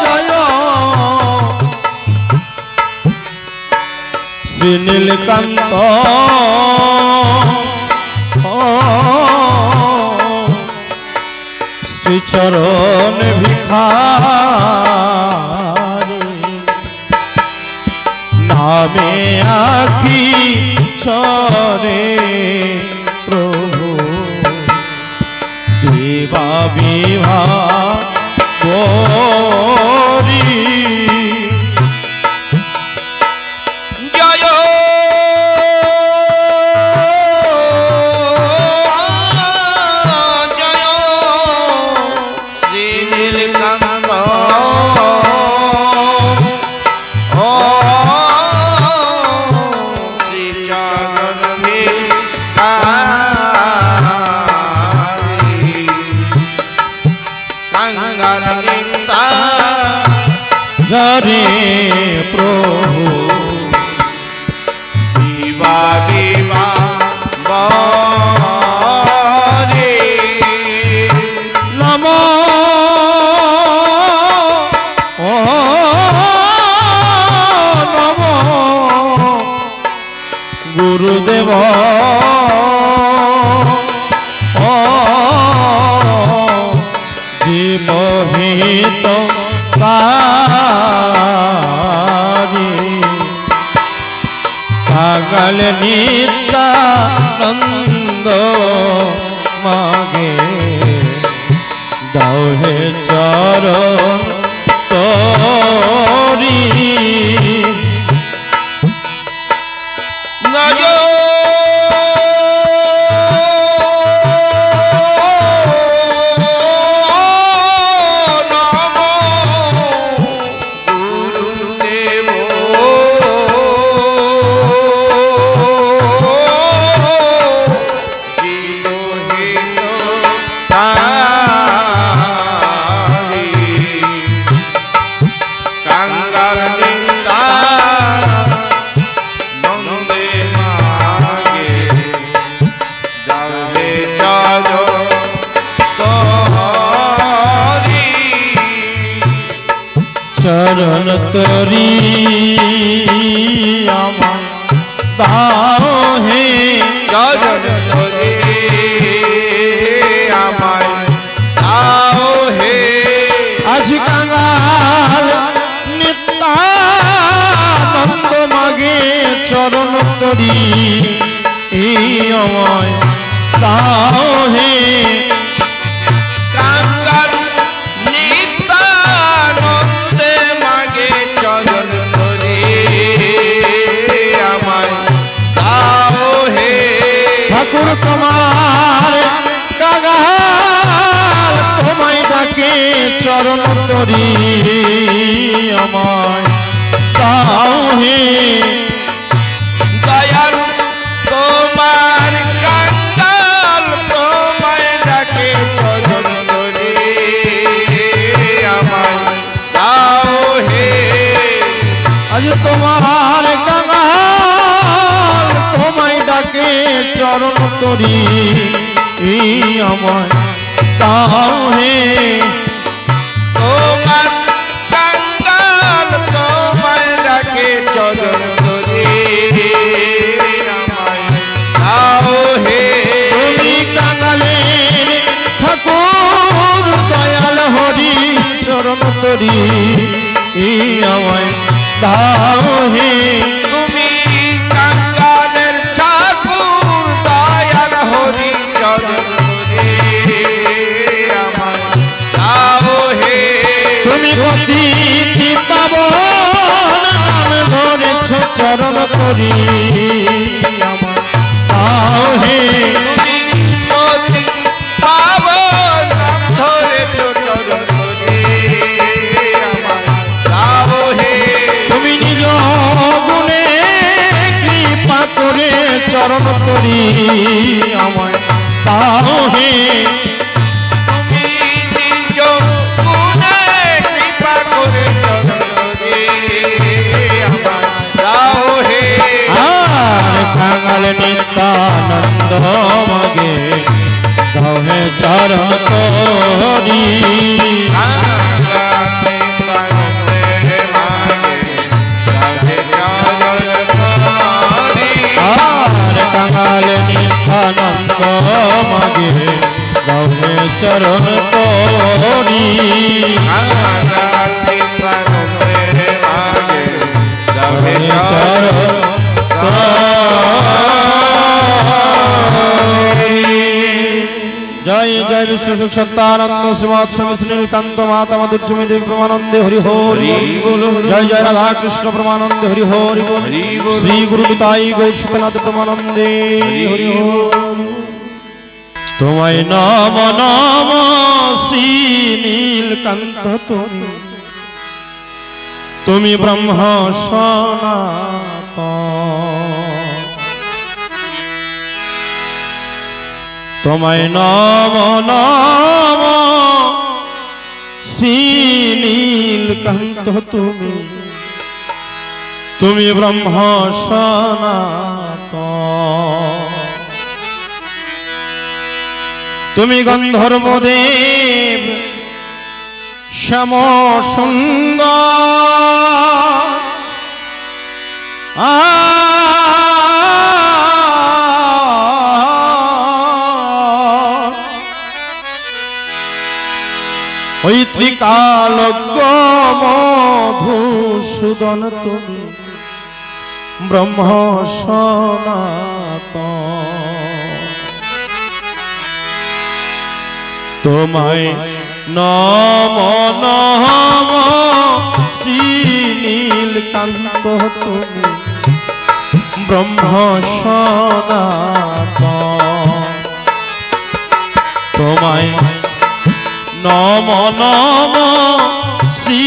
জয় শ্রী নীলকান্ত শ্রীচরণ ভিখারি নামে আখি চরে প্রভু দেবা বিভা গৌরী জয় জয় শ্রী নীলকান্ত শ্রীচরণ ভিখারি কাঙ্গাল নিন্দা জরে প্রভু তারি কাঙাল নিত্যানন্দ মাগে দাও হে চরণ তোরি চরণ তরি আমার দাও হে চরণ তরি আমার দাও হে আজ কাঙাল নিত্যানন্দ মাগে চরণ তরি আমায় দাও হে কাঙ্গাল নিত্যানন্দে মাগে চরণ তরি আমায় দাও হে ঠাকুর তোমার কাঙাল তোমায় ডাকে চরণ তরি আমায় দাও হে দয়াল তোমার কাঙ্গাল তোমায় ডাকে চরণ তরি আমায় দাও হে আজ তোমার কাঙাল তোমায় ডাকে চরণ তরি আমায় দাও হে তোমার কাঙ্গাল তোমায় ডাকে চরণ তরি আমায় দাও হে তুমি কাঙালের ঠাকুর দয়াল হরি চরণ তরি আমায় দাও হে তুমি কাঙ্গালের ঠাকুর দয়াল হরি চরণ তরি আমায় দাও হে তুমি পতিতি পাবন নাম ধরেছ চরণ তরি আমায় দাও হে তুমি পতি পাবন নাম ধরেছ চরণ তরি আমায় দাও হে তুমি নিজ গুণে কৃপা করে চরণ তরি আমায় দাও হে তুমি নিজ গুণে কৃপা করে চরণ তরি আমায় দাও হে আর কাঙাল নিত্যানন্দ মাগে দাও হে চরণ তরি আর কাঙাল নিত্যানন্দ মাগে দাও হে চরণ তরি দাও হে চরণ জয় জয় বিশ্ব সুখ সত্তানন্দ শ্রীমৎ স্বামী শ্রীনীলকান্ত মাতা মাধুর্যমী দেবী প্রমানন্দে হরি হরি জয় জয় রাধা কৃষ্ণ প্রমানন্দে হরি হরি শ্রী গুরু নিতাই গৌর সীতানাথ প্রমানন্দে হরি হরি তোমায় নম নম শ্রী নীলকান্ত তুমি তুমি ব্রহ্ম সনাতন তোমায় নম নম শ্রী নীলকান্ত তুমি তুমি ব্রহ্ম সনাতন তুমি গন্ধর্বদেব শ্যাম সুন্দর ঐ ত্রিকালজ্ঞ সুদন তুমি ব্রহ্ম সনাতন। তোমায় নম নম শ্রী নীলকান্ত তুমি ব্রহ্ম সনাতন। তোমায় নম নম শ্রী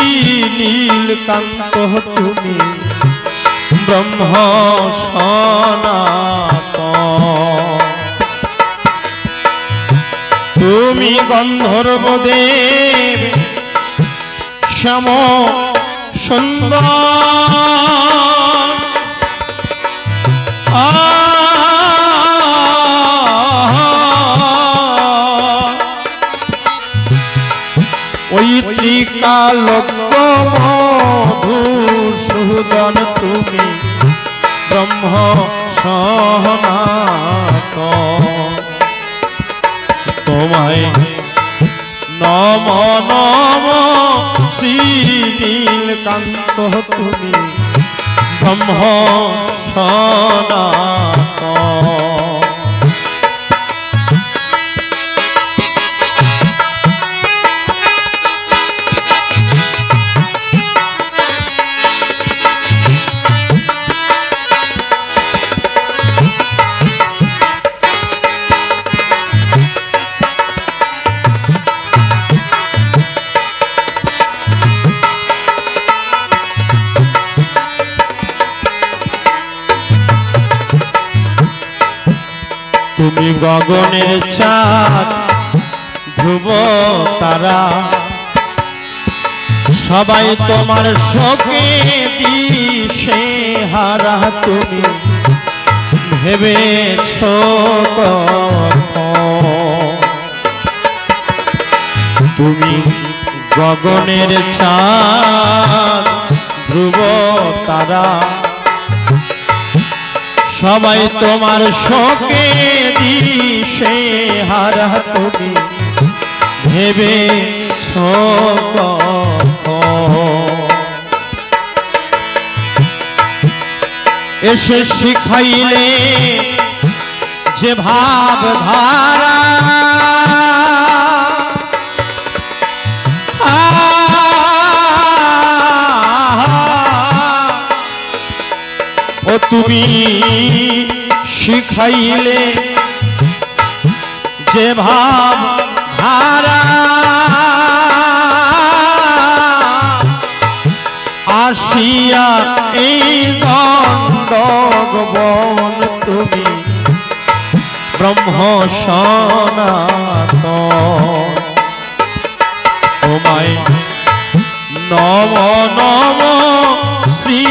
নীলকান্ত তুমি ব্রহ্ম সনাতন। তুমি গন্ধর্ব দেব শ্যাম সুন্দর ওই ত্রিকালজ্ঞ মধুসূদন তুমি ব্রহ্ম সনাতন। তোমায় নম নম শ্রী নীলকান্ত তুমি ব্রহ্ম সনাতন। তুমি গগনের চাঁদ ধ্রুব তারা সবাই তোমার শোকে দিশে হারা। তুমি ভেবেছো তুমি গগনের চাঁদ ধ্রুব তারা সবাই তোমার শোকে দিশে হারা। তুমি ভেবেছো এসে শিখাইলে যে ভাব ধারা ও তুমি শিখাইলে যে ভাব ধারা আসিয়া এই দণ্ডবন তুমি ব্রহ্ম সনাতন। তোমায় নম নম শ্রী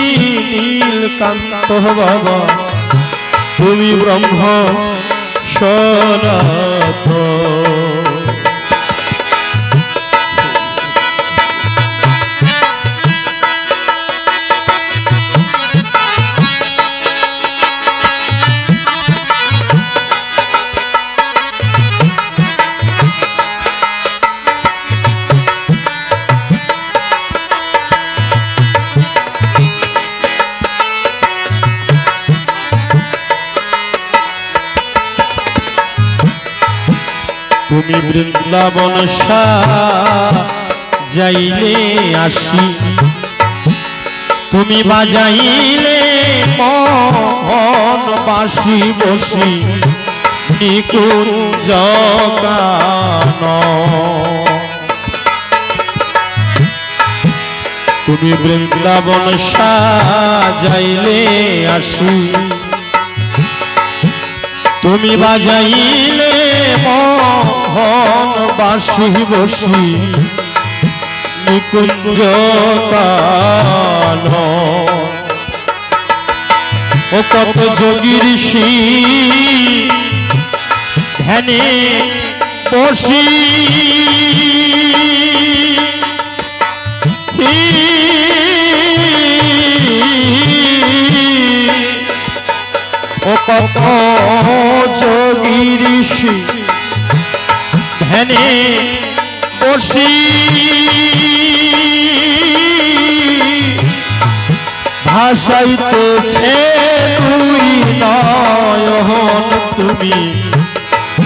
নীলকান্ত বাবা তুমি ব্রহ্ম সনাতন। তুমি বৃন্দাবন যাইলে আসি তুমি বাজাইলে মোহন বাঁশি বসি নিকুঞ্জ গান। তুমি বৃন্দাবন যাইলে আসি তুমি বাজাইলে মোহন বাঁশি বসি নিকুঞ্জ গান। ও কত যোগী ঋষি ধ্যানে বসি ও কত যোগী ঋষি ধ্যানে বসি ভাসাইতেছে দুই নয়ন তুমি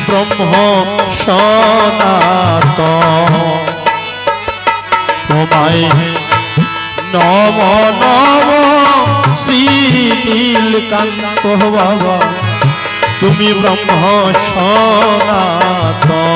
ব্রহ্ম সনাতন তোমায় নম নম শ্রী নীলকান্ত বাবা তুমি ব্রহ্ম সনাতন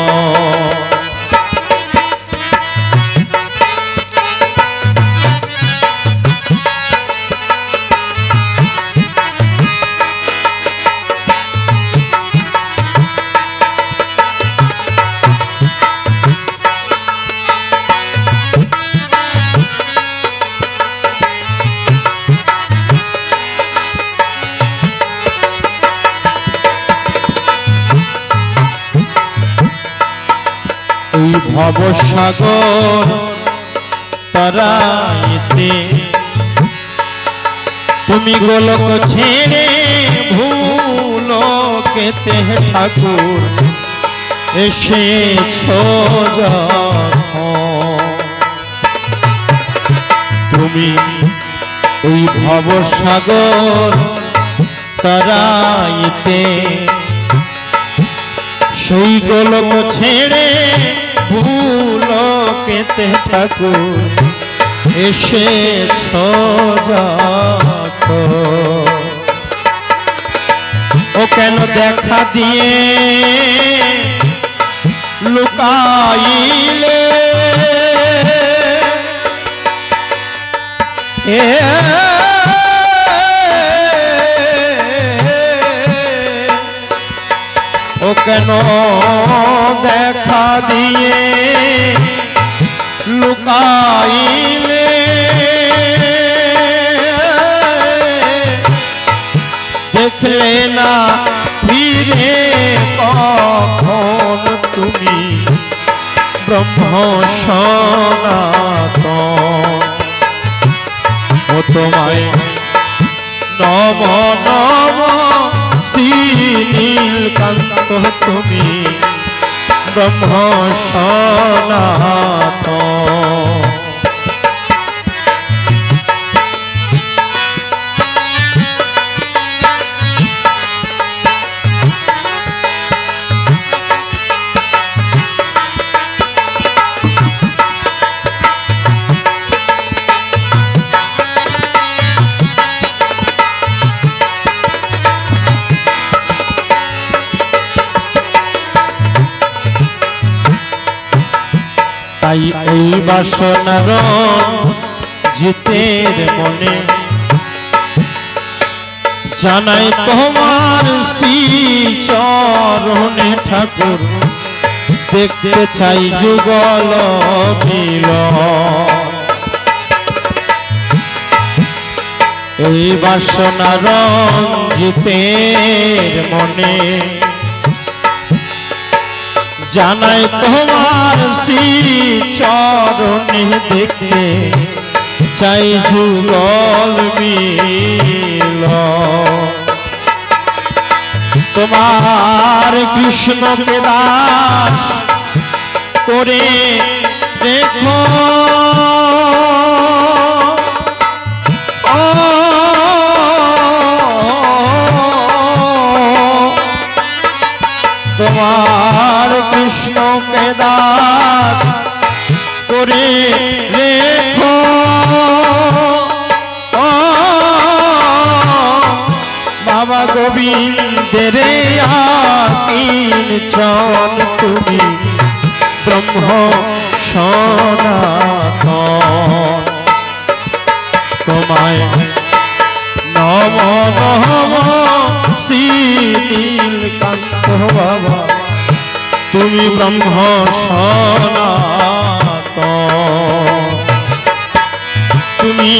ভবসাগর তরাইতে তুমি গোলক ছেড়ে ভূলোকেতে ঠাকুর এসেছো যখন তুমি ওই ভবসাগর তরাইতে সেই গোলক ছেড়ে ভূলোকেতে ঠাকুর এসেছো যখন ও কেন দেখা দিয়ে লুকাইলে ও কেন দেখা দিয়ে লুকাইলে দেখলে না ফিরে কখন তুমি ব্রহ্ম সনাতন ও তোমায় নম নম শ্রী নীলকান্ত তুমি ব্রহ্ম সনাতন তাই এই বাসনার জিতের মনে জানাই তোমার শ্রী চরণে ঠাকুর দেখতে চাই যুগল মিলন এই বাসনার জিতের মনে জানাই তোমার শ্রী চরণে দেখতে চাই যুগল মিলন তোমার কৃষ্ণকে দাস করে দেখো তোমার কৃষ্ণকে দাস করে রেখো বাবা গোবিন্দের কিঞ্চন তুমি ব্রহ্ম সনাতন তোমায় নম নম শ্রী নীলকান্ত বাবা তুমি ব্রহ্ম সনাতন তুমি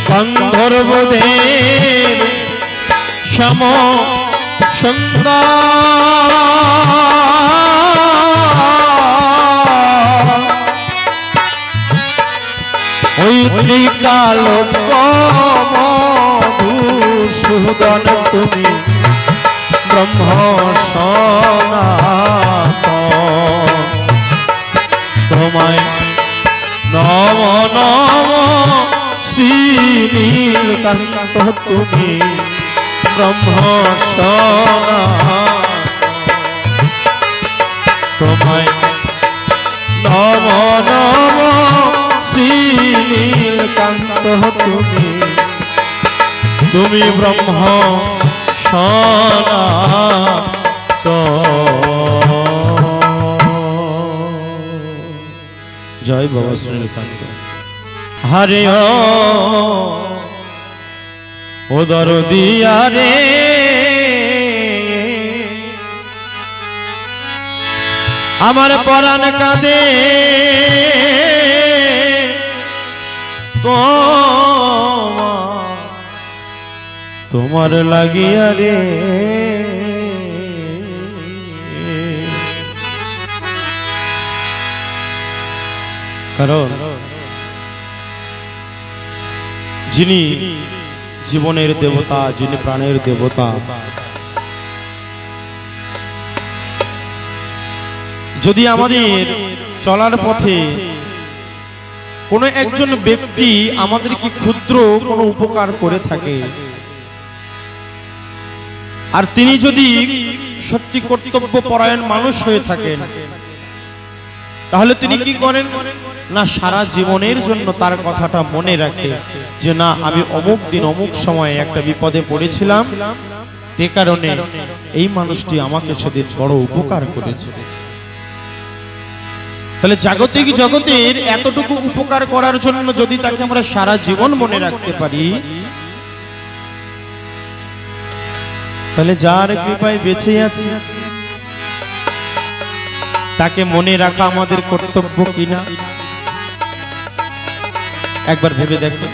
গন্ধর্বদের সম সুন্দর ওই ত্রিকালোক মধুসূদন তুমি ব্রহ্ম সনাতন তোমায় নম নম শ্রী নীলকান্ত তুমি ব্রহ্ম সনাতন। তোমায় নম নম শ্রী নীলকান্ত তুমি, তুমি ব্রহ্ম সনাতন। জয় বাবা শ্রী নীলকান্ত। হরে ও দরদিয়া রে, আমার পরাণ কাঁদে তোমার লাগিয়া রে। কারণ যিনি জীবনের দেবতা, যিনি প্রাণের দেবতা, যদি আমাদের চলার পথে কোনো একজন ব্যক্তি আমাদেরকে ক্ষুদ্র কোনো উপকার করে থাকে, আর তিনি যদি সত্যি কর্তব্য পরায়ণ মানুষ হয়ে থাকেন, তাহলে তিনি কি করেন না, সারা জীবনের জন্য তার কথাটা মনে রাখে যে না, আমি অমুক দিন অমুক সময়ে একটা বিপদে পড়েছিলাম, তে কারণে এই মানুষটি আমাকে সেদিন বড় উপকার করেছে। তাহলে জাগতিক জগতের এতটুকু উপকার করার জন্য যদি তাকে আমরা সারা জীবন মনে রাখতে পারি, তাহলে যার কৃপায় বেঁচে আছি তাকে মনে রাখা আমাদের কর্তব্য কিনা একবার ভেবে দেখো।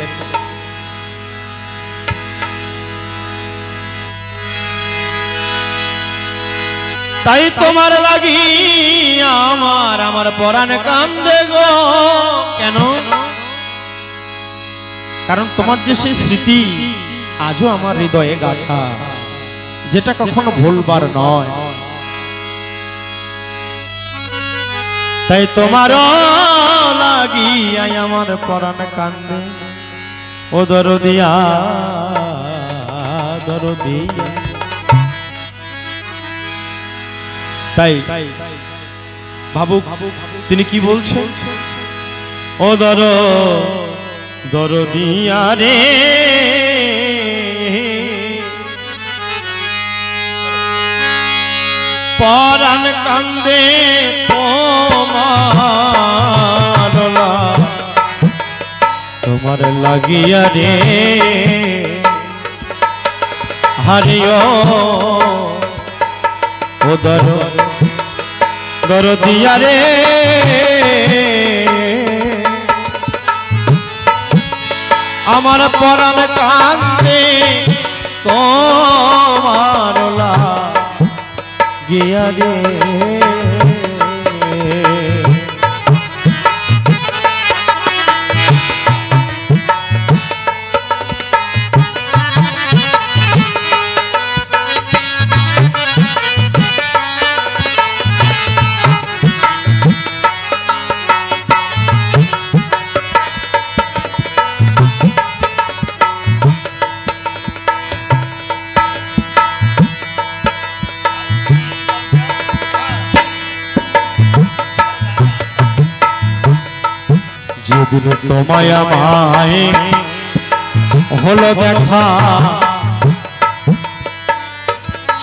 তাই তোমার লাগি আমার পরাণ কান্দে গো। কেন? কারণ তোমার যে সেই স্মৃতি আজও আমার হৃদয়ে গাথা, যেটা কখনো ভুলবার নয়। তাই তোমার লাগি আমার পরাণ কান্দে ও দরদিয়া দরদিয়া। তাই ভাবুক তিনি কি বলছেন, ও দরদিয়া রে, পরাণ কান্দে তোমার লাগিয়া রে। হরিও ও দরদিয়া রে, আমার পরাণ কান্দে তোমার লাগিয়া রে। যেদিন তোমায় আমায় হলো দেখা,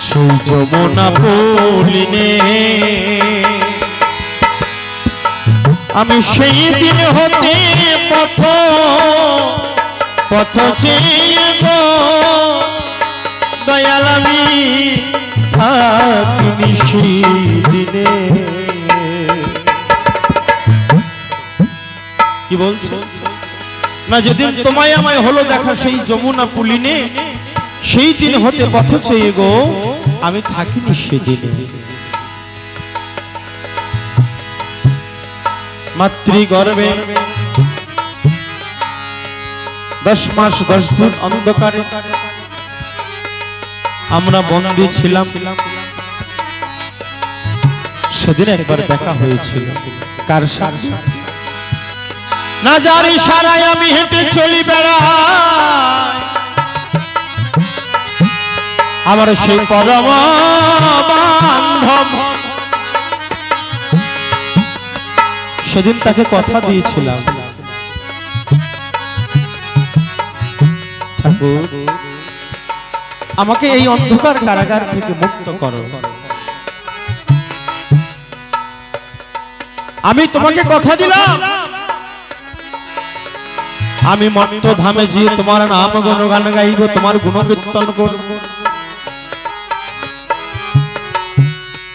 সেই যমুনা পুলিনে আমি সেই দিন হতে পথ চেয়ে গো দয়াল আমি থাকিনি সেই দিনে। কি বলছো না, যেদিন তোমায় আমায় হলো দেখা সেই যমুনা পুলিনে, সেই দিন হতে পথ চেয়ে গো আমি থাকিনি সেদিনে। মাতৃগর্ভে 10 মাস 10 দিন অন্ধকারে আমরা বন্দী ছিলাম। সেদিন একবার দেখা হয়েছিল, কার সাথে না, যার ইশারায় আমি হেঁটে চলি বেড়াই, আমার সেই পরম বান্ধব, সেদিন তাকে কথা দিয়েছিলাম, ঠাকুর আমাকে এই অন্ধকার কারাগার থেকে মুক্ত করো। আমি তোমাকে কথা দিলাম, আমি মত্ত ধামে যে তোমার নাম গুণগান গাইব, তোমার গুণকীর্তন করব।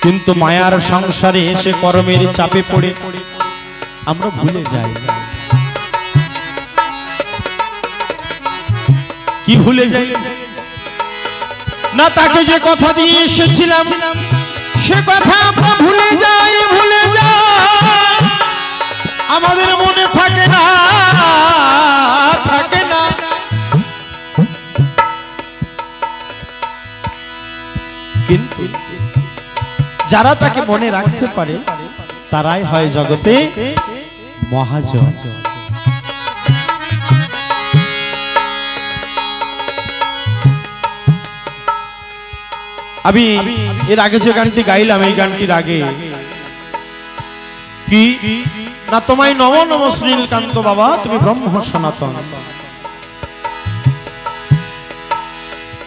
কিন্তু মায়ার সংসারে এসে কর্মের চাপে পড়ে আমরা ভুলে যাই। কি ভুলে যাই না, তাকে যে কথা দিয়ে এসেছিলাম সে কথা আমরা ভুলে যাই, ভুলে যাই, আমাদের মনে থাকে না, থাকে না। কিন্তু যারা তাকে মনে রাখতে পারে তারাই হয় জগতে মহাজন। আমি এর আগে যে গানটি গাইলাম, এই গানটির আগে কি না, তোমায় নম নম শ্রীনীলকান্ত বাবা, তুমি ব্রহ্ম সনাতন।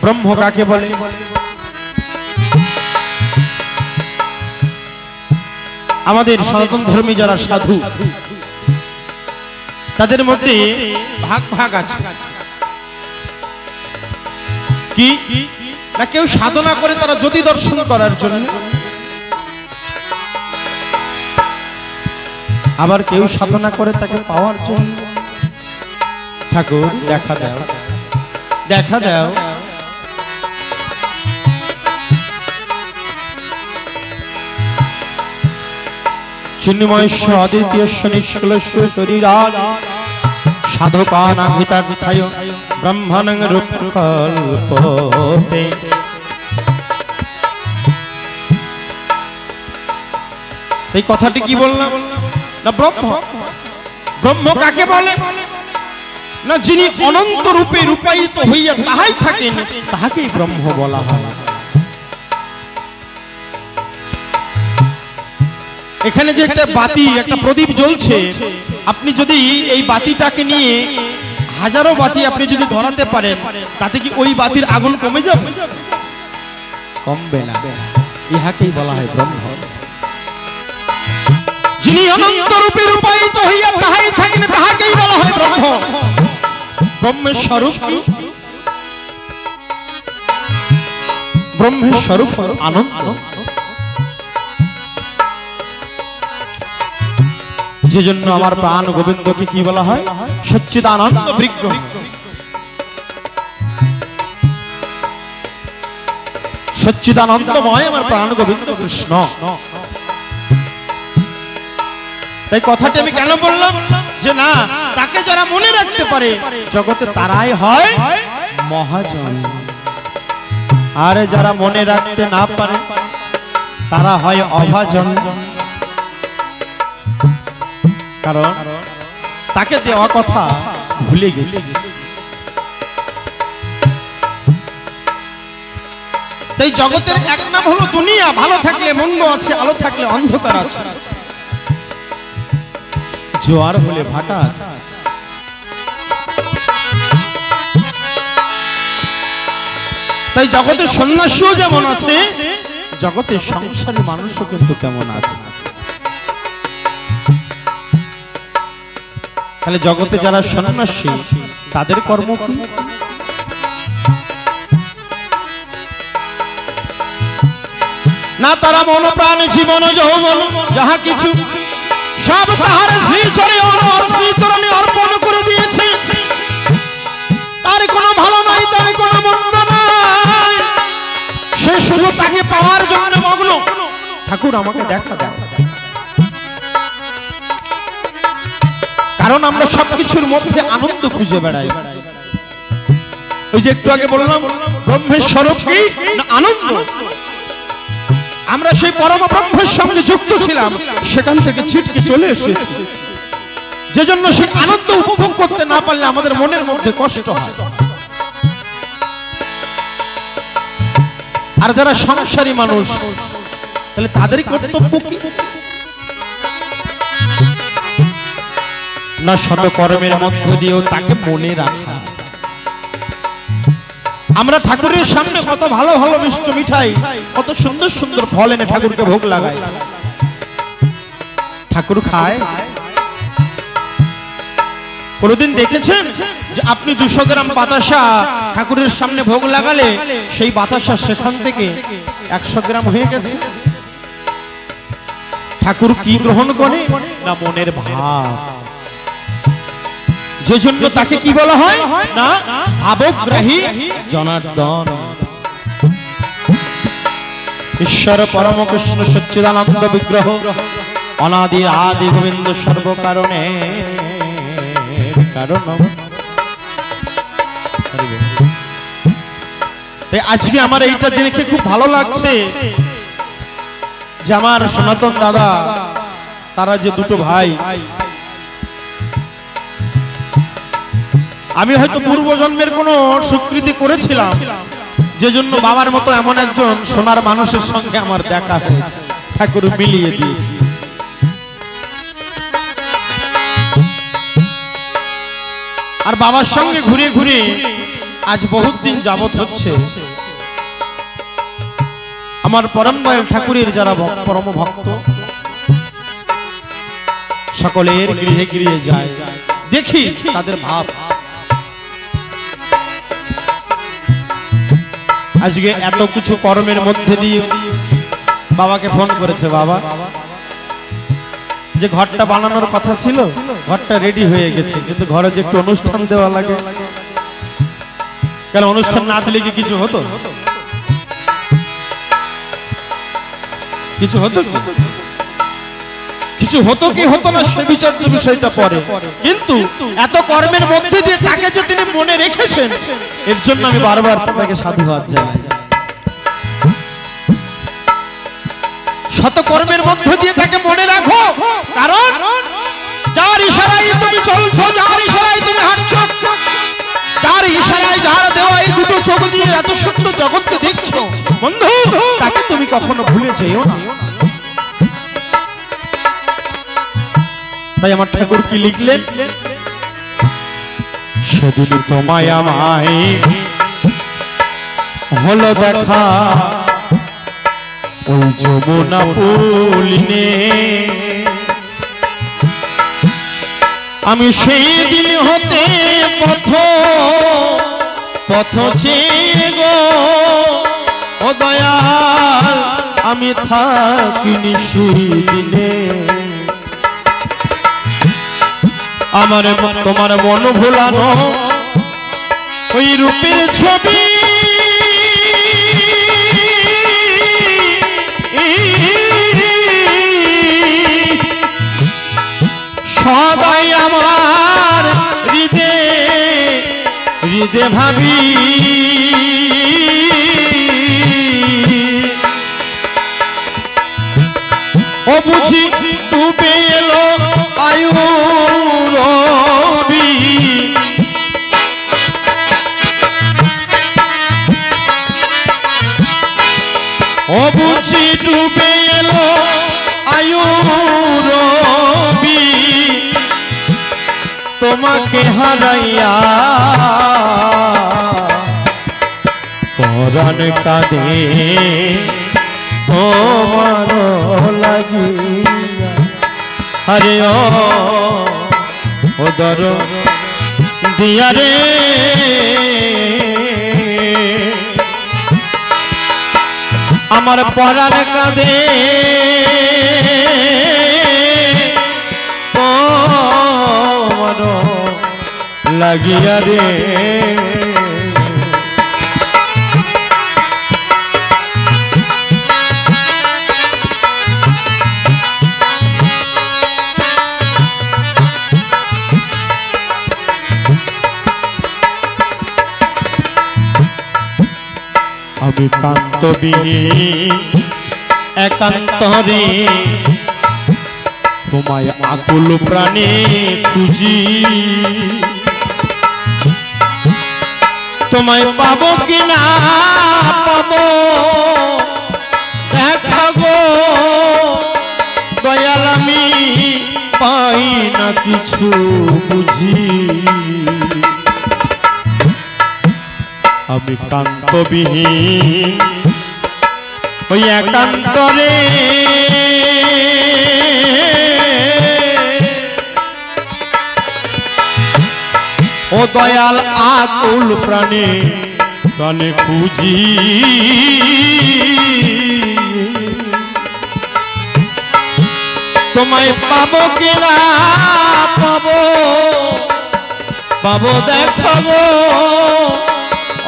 ব্রহ্ম কাকে বলে? আমাদের সনাতন ধর্মী যারা সাধু তাদের মধ্যে ভাগ ভাগ আছে। কি না, কেউ সাধনা করে তারা জ্যোতি দর্শন করার জন্য, আবার কেউ সাধনা করে তাকে পাওয়ার জন্য। ঠাকুর দেখা দাও, দেখা দাও। চিন্ময়স্য অদ্বিতীয়স্য নিষ্কলস্য শরীরাৎ সাধকানাহিতার্থায় ব্রহ্মণং রূপকল্পতে। এই কথাটি কি বললাম না, ব্রহ্ম। ব্রহ্ম কাকে বলে না, যিনি অনন্ত রূপে রূপায়িত হইয়া তাহাই থাকেন, তাহাকেই ব্রহ্ম বলা হয়। এখানে যে একটা বাতি, একটা প্রদীপ জ্বলছে, আপনি যদি এই বাতিটাকে নিয়ে হাজারো বাতি আপনি যদি ধরাতে পারেন, তাতে কি ওই বাতির আগুন কমে যাবে? কমবে না। ইহাকেই বলা হয় ব্রহ্ম। যিনি অনন্ত রূপে রূপায়িত হইয়া তাহাই থাকেন, তাহাকেই বলা হয় ব্রহ্ম। ব্রহ্মের স্বরূপ কি? ব্রহ্মের স্বরূপ আনন্দ। যে জন্য আমার প্রাণ গোবিন্দকে কি বলা হয়? সচ্চিদানন্দ বিগ্রহ। সচ্চিদানন্দময় আমার প্রাণ গোবিন্দ কৃষ্ণ। তাই কথাটি আমি কেন বললাম যে না, তাকে যারা মনে রাখতে পারে জগতে তারাই হয় মহাজন, আর যারা মনে রাখতে না পারে তারা হয় অভাজন। কারণ তাকে দেওয়া কথা ভুলে গেছে। তাই জগতের এক নাম হলো দুনিয়া। ভালো থাকলে মন্দ আছে, আলো থাকলে অন্ধকার আছে, জোয়ার হলে ভাটা আছে। তাই জগতে সন্ন্যাসীও যেমন আছে, জগতে সংসারী মানুষও কিন্তু তেমন আছে। তাহলে জগতে যারা সন্ন্যাসী তাদের কর্ম কি? না, তারা মন প্রাণ জীবন যৌবন যাহা কিছু সব তাহার শ্রীচরণে অর্পণ করে দিয়েছে। তার কোনো ভালো নাই, তার কোনো মন্দ নাই, সে শুধু তাকে পাওয়ার জন্য মগ্ন। ঠাকুর আমাকে দেখা দাও। কারণ আমরা সবকিছুর মধ্যে আনন্দ খুঁজে বেড়াই। ওই যে একটু আগে বললাম ব্রহ্মের স্বরূপ কি না আনন্দ। আমরা সেই পরম ব্রহ্মের সঙ্গে যুক্ত ছিলাম, সেখান থেকে ছিটকে চলে এসেছি। যে জন্য সেই আনন্দ উপভোগ করতে না পারলে আমাদের মনের মধ্যে কষ্ট হয়। আর যারা সংসারী মানুষ তাহলে তাদের কর্তব্য কি? না শত কর্মের মধ্য দিয়েও তাকে মনে রাখা। আমরা ঠাকুরের সামনে কত ভালো ভালো মিষ্টি মিঠাই, কত সুন্দর সুন্দর ফল এনে ঠাকুরকে ভোগ লাগাই, ঠাকুর খায়? কোনদিন দেখেছেন যে আপনি 200 গ্রাম বাতাসা ঠাকুরের সামনে ভোগ লাগালে সেই বাতাসা সেখান থেকে 100 গ্রাম হয়ে গেছে? ঠাকুর কি গ্রহণ করে? না মনের ভাব। যে জন্য তাকে কি বলা হয়? না ভাবগ্রাহী জনার্দন। ঈশ্বর পরম কৃষ্ণ সচ্চিদানন্দ বিগ্রহ, অনাদি আদি গোবিন্দ সর্বকারণে কারণ। আজকে আমার এইটা দেখে খুব ভালো লাগছে যে আমার সনাতন দাদা, তারা যে দুটো ভাই, আমি হয়তো পূর্বজন্মের কোনো স্বীকৃতি করেছিলাম যে জন্য বাবার মতো এমন একজন সোনার মানুষের সঙ্গে আমার দেখা হয়েছে, ঠাকুর মিলিয়ে দিয়েছে। আর বাবার সঙ্গে ঘুরে ঘুরে আজ বহুত দিন যাবত হচ্ছে আমার পরম দয়াল ঠাকুরের যারা পরম ভক্ত সকলের গৃহে গৃহে যায়, দেখি তাদের ভাব। আজকে এত কিছু কর্মের মধ্যে দিয়ে বাবাকে ফোন করেছে, বাবা যে ঘরটা বানানোর কথা ছিল ঘরটা রেডি হয়ে গেছে, কিন্তু ঘরে যে একটু অনুষ্ঠান দেওয়া লাগে, কেন অনুষ্ঠান না দিলে কি কিছু হতো? কিছু হতো কি? কিছু হতো কি হতো না সে বিচার্য বিষয়টা পরে, কিন্তু এত কর্মের মধ্যে দিয়ে তাকে যে তিনি মনে রেখেছেন এর জন্য আমি বারবার তাকে সাধুবাদ জানাই। শত কর্মের মধ্যে দিয়ে তাকে মনে রাখো, কারণ যার ইশারায় তুমি চলছো, যার ইশারায় তুমি হাঁটছো, যার ইশারায় যার দেওয়া এই দুটো চোখ দিয়ে এত সুন্দর জগৎকে দেখছো, বন্ধু তাকে তুমি কখনো ভুলে যেও না। তাই আমার ঠাকুর কি লিখলেন? সেদিন তোমায় আমায় হলো দেখা ওই যমুনা পুলিনে, আমি সেই দিন হতে পথ চেয়ে গো ও দয়াল, আমি থাকিনি সেদিনে। আমার তোমার মন ভোলানো ওই রূপের ছবি সদাই আমার হৃদে ভাবি, ও বুঝি ডুবে এলো আয়ু রবি, ও বুঝি ডুবে এলো আয়ু রবি, তোমাকে হারাইয়া পরাণ কাঁদে তোমার লাগিয়া, আরে ও দর দিয়া রে, আমার পরাণ কাঁদে তোমার লাগিয়া রে। আমি কান্তবিহীন একান্তরে তোমায় আকুল প্রাণে খুঁজি, তোমায় পাবো কি না পাবো দেখা গো দয়াল আমি পাই না কিছু বুঝি আমি কান্তবিহীন ওই একান্তরে ও দয়াল আকুল প্রাণে প্রাণে খুঁজি তোমায় পাবো কিনা পাবো পাবো দেখাবো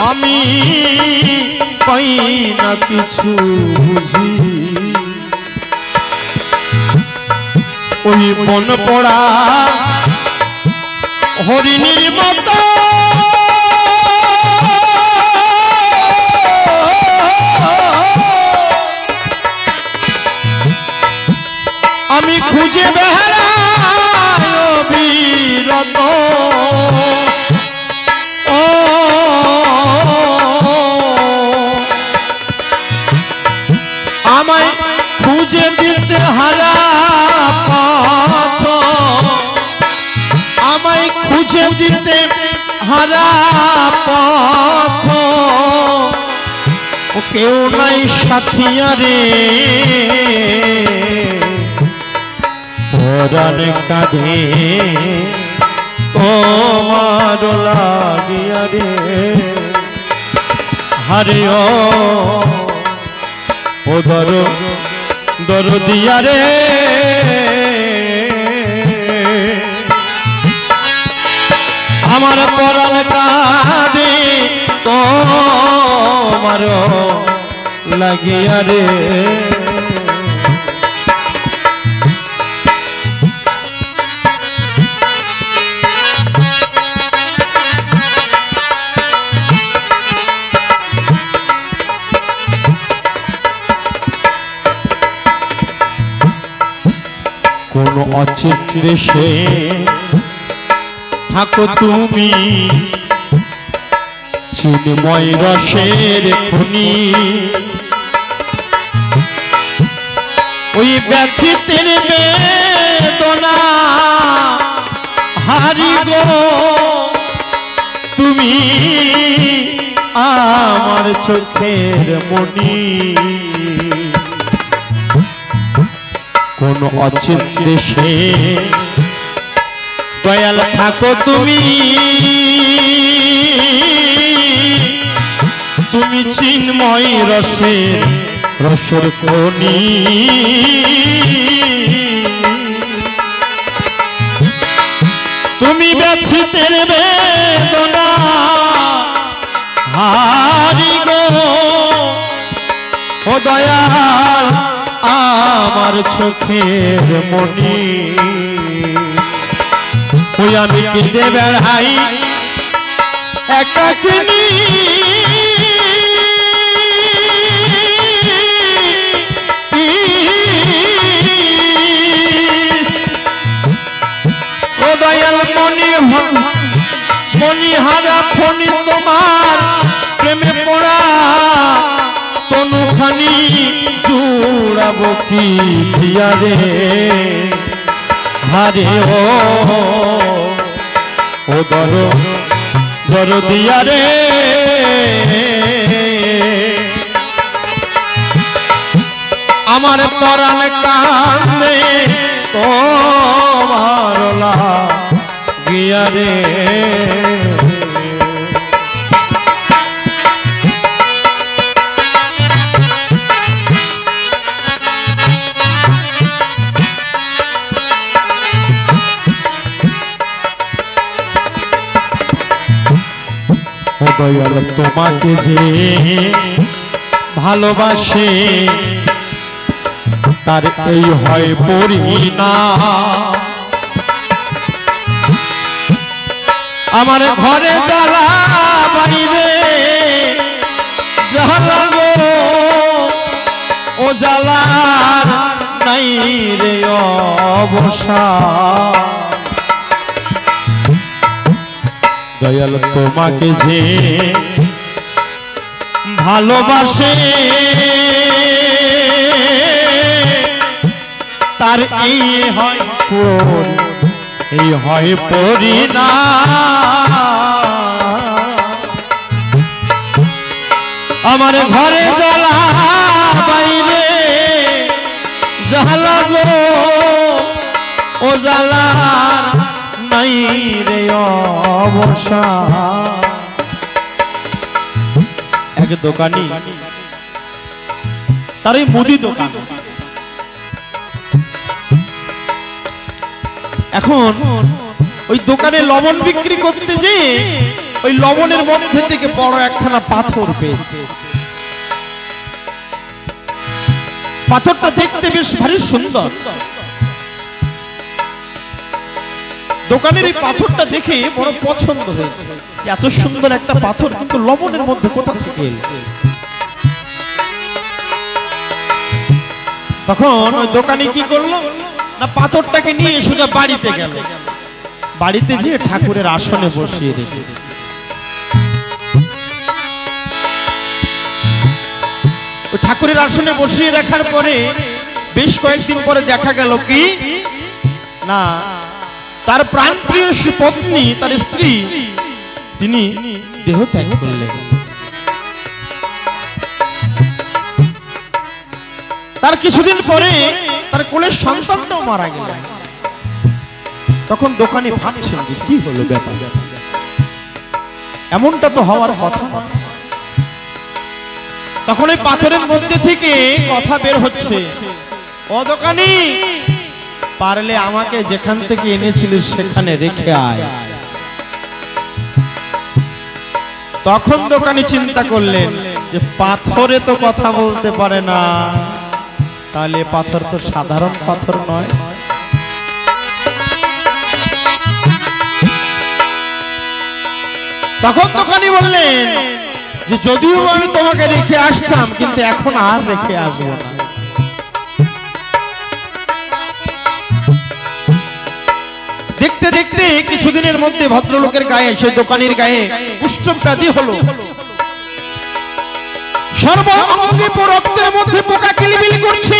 আমি পাই না কিছু বুঝি ওই বন পড়া হরিণীর মতো আমি খুঁজে বেড়াই বিরত ও আমায় খুঁজে দিতে হারা পথ আমায় খুঁজে দিতে হারা পথ ও কেউ নাই সাথিয়ারে পরাণ কাঁধে তোমার লাগিয়া রে হারে ও দরদিয়া রে আমার পরাণ কাঁধে তোমার লাগিয়া রে কোন অচিত দেশে থাকো তুমি চিন্ময় রসের খনি ওই ব্যথিতের বেদনা হারি গো তুমি আমার চোখের মনি কোন অচিত দেশে দয়াল থাকো তুমি তুমি চিন্ময় রসের খনি তুমি ব্যথিতের বেদনা হারি গো ও দয়াল আমার চোখের মনি ওই আমি কেঁদে বেড়াই একাকিনী ও দয়াল মণিহারা ফণি তোমার প্রেমে পড়া তনুখানি জুড়াবো কি দিয়া রে হারে ও দরদিয়া রে আমার পরাণ কান্দে তোমার লাগিয়া রে দয়াল তোমাকে যে ভালোবাসে তার এই হয় পরিণা আমার ঘরে জ্বালা বাইরে জ্বালা গো ও জ্বালার নাই রে অবসান দয়াল তোমাকে যে ভালোবাসে তার এই হয় পরিণাম। আমার ঘরে জ্বালা বাইরে জ্বালা গো ও জ্বালা নাই রে অবসান। এক দোকানি তার এই মুদি দোকান, এখন ওই দোকানে লবণ বিক্রি করতে যে ওই লবণের মধ্যে থেকে বড় একখানা পাথর পেয়েছে। পাথরটা দেখতে বেশ ভারী সুন্দর। দোকানের এই পাথরটা দেখে বড় পছন্দ হয়েছে, এত সুন্দর একটা পাথর কিন্তু লবণের মধ্যে কোথা থেকে এলো। তখন ওই দোকানি কি করলো না, পাথরটাকে নিয়ে সোজা বাড়িতে গেল। বাড়িতে গিয়ে ঠাকুরের আসনে বসিয়ে রেখেছে। ওই ঠাকুরের আসনে বসিয়ে রাখার পরে বেশ কয়েকদিন পরে দেখা গেল কি না, তার প্রাণপ্রিয় পত্নী তার স্ত্রী তিনি দেহ ত্যাগ করলেন। তার কিছুদিন পরে তার কোলের সন্তানটাও মারা গেল। তখন দোকানে ভাবছেন যে কি হলো ব্যাপার, এমনটা তো হওয়ার কথা না। তখন ওই পাথরের মধ্যে থেকে কথা বের হচ্ছে, ও দোকানি, পারলে আমাকে যেখান থেকে এনেছিলিস সেখানে রেখে আয়। তখন দোকানি চিন্তা করলেন যে পাথরে তো কথা বলতে পারে না, তাহলে পাথর তো সাধারণ পাথর নয়। তখন দোকানি বললেন যে যদিও আমি তোমাকে রেখে আসতাম, কিন্তু এখন আর রেখে আসবো না। দেখতে দেখতে কিছুদিনের মধ্যে ভদ্রলোকের গায়ে, সেই দোকানির গায়ে কুষ্ঠব্যাধি হলো। সর্বাঙ্গে রক্তের মধ্যে পোকা কিলবিল করছে,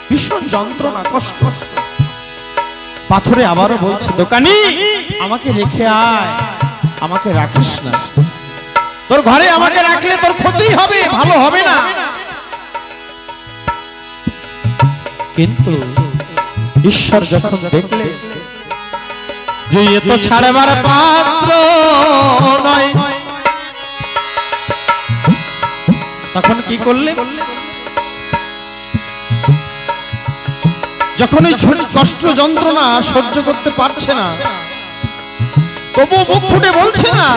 ভীষণ যন্ত্রণা কষ্ট। পাথরে আবারও বলছে, দোকানি আমাকে রেখে আয়, আমাকে রাখিস না। তোর ঘরে আমাকে রাখলে তোর ক্ষতি হবে, ভালো হবে না। কিন্তু ঈশ্বর যখন দেখলে যে এ তো ছাড়বার পাত্র নয়, তখন কি করলে, যখন এই কষ্ট যন্ত্রণা সহ্য করতে পারছে না, তবু মুখ ফুটে বলছে না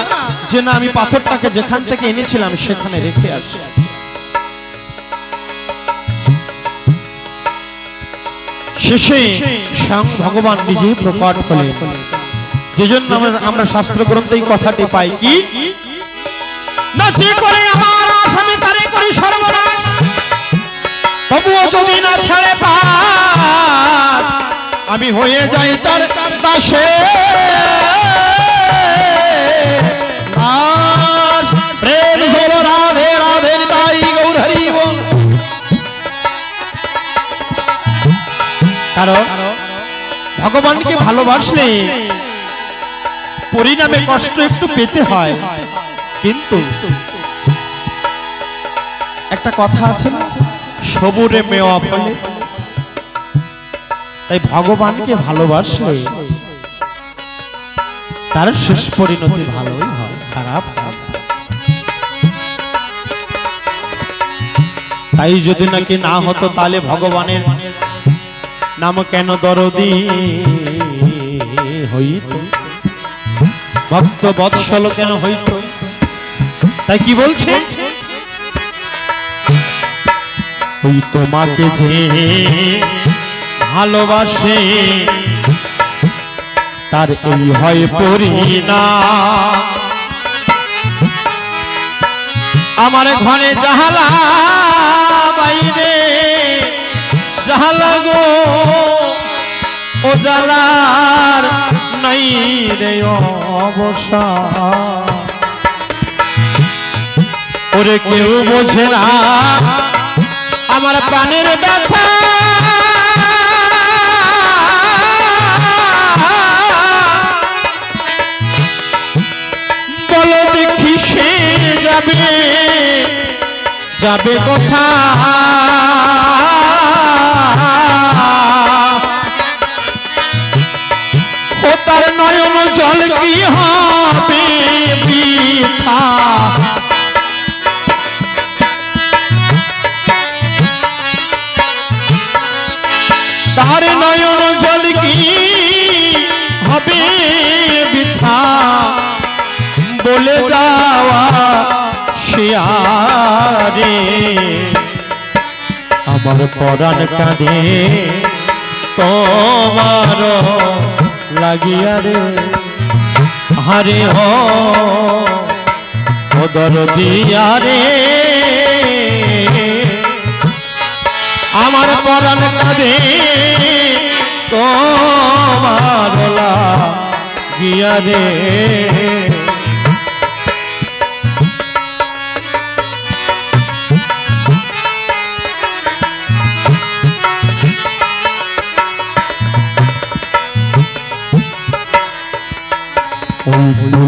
যে না, আমি পাথরটাকে যেখান থেকে এনেছিলাম সেখানে রেখে আসি। শেষে স্বয়ং ভগবান নিজেই প্রকট হলেন। যে জন্য আমরা শাস্ত্র গ্রন্থে এই কথাটি পাই কি না, যে করে আমার আসামি তারে করি সর্বনাশ, তবুও যদি না ছাড়ে পাশ, আমি হয়ে যাই তার দাসে। প্রেম জল রাধে রাধে নিতাই গৌর হরি বল। কারণ ভগবানকে ভালোবাসলে পরিণামে কষ্ট একটু পেতে হয়, কিন্তু একটা কথা আছে না, সবুরে মেওয়া ফলে। তাই ভগবানকে ভালোবাসলে তার শেষ পরিণতি ভালোই হয়, খারাপ হয়। তাই যদি নাকি না হতো, তাহলে ভগবানের নাম কেন দরদি হইত, ভক্ত বৎসল কেন হইত। তাই কি বলছে, ওই তোমাকে যে ভালোবাসে তার এই হয় পরিণাম। আমার ঘরে জাহালা বাইরে জাহালা গো ও জালার নাই রে অবসান। ওরে কেউ বোঝে না আমার প্রাণের ব্যথা, বলো দেখি সে যাবে যাবে কোথা, ও তার নয়ন জল কি হবে বৃথা, তার নয়ন জল কি হবে বৃথা, বলে যাওয়া শিয়ারে আমার পরাণ কাঁদে তোমার লাগিয়া রে, হারে ও দরদিয়া রে আমার পরাণ কাঁদে তোমার লাগিয়া রে।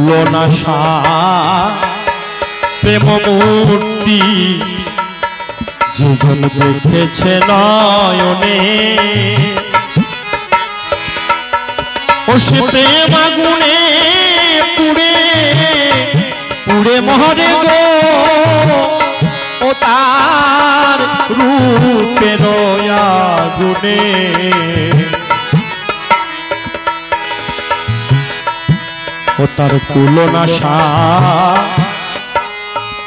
তুলনাশা প্রেম মূর্তি যেজন দেখেছে নয়নে, ও সে প্রেম আগুনে পুড়ে পুড়ে মহরে গো, ও তার রূপের আগুনে ও তার তুলনাশা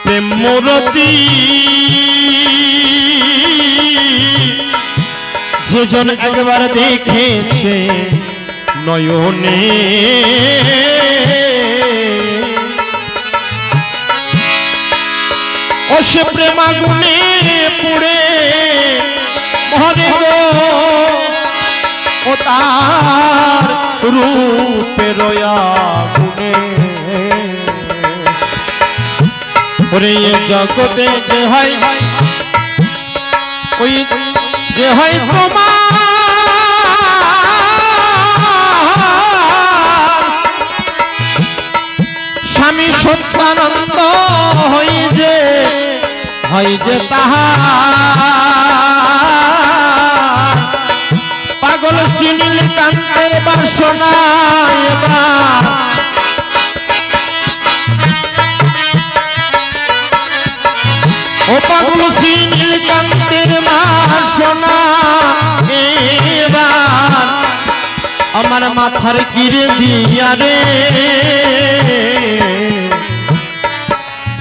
প্রেম মূর্তি যেজন একবার দেখেছে নয়নে, ও সে প্রেম আগুনে পুড়ে মরে গো, ও তার রূপের আগুনে, ওরে জগতে যে হয় ওই যে হয় তোমার স্বামী সত্যানন্দ হয় যে তাহার, পাগল সুনীল কান্তের বাসনা এবার, ও পাগল সুনীল কান্তের বাসনা এবার আমার মাথার কিরে দিয়া রে,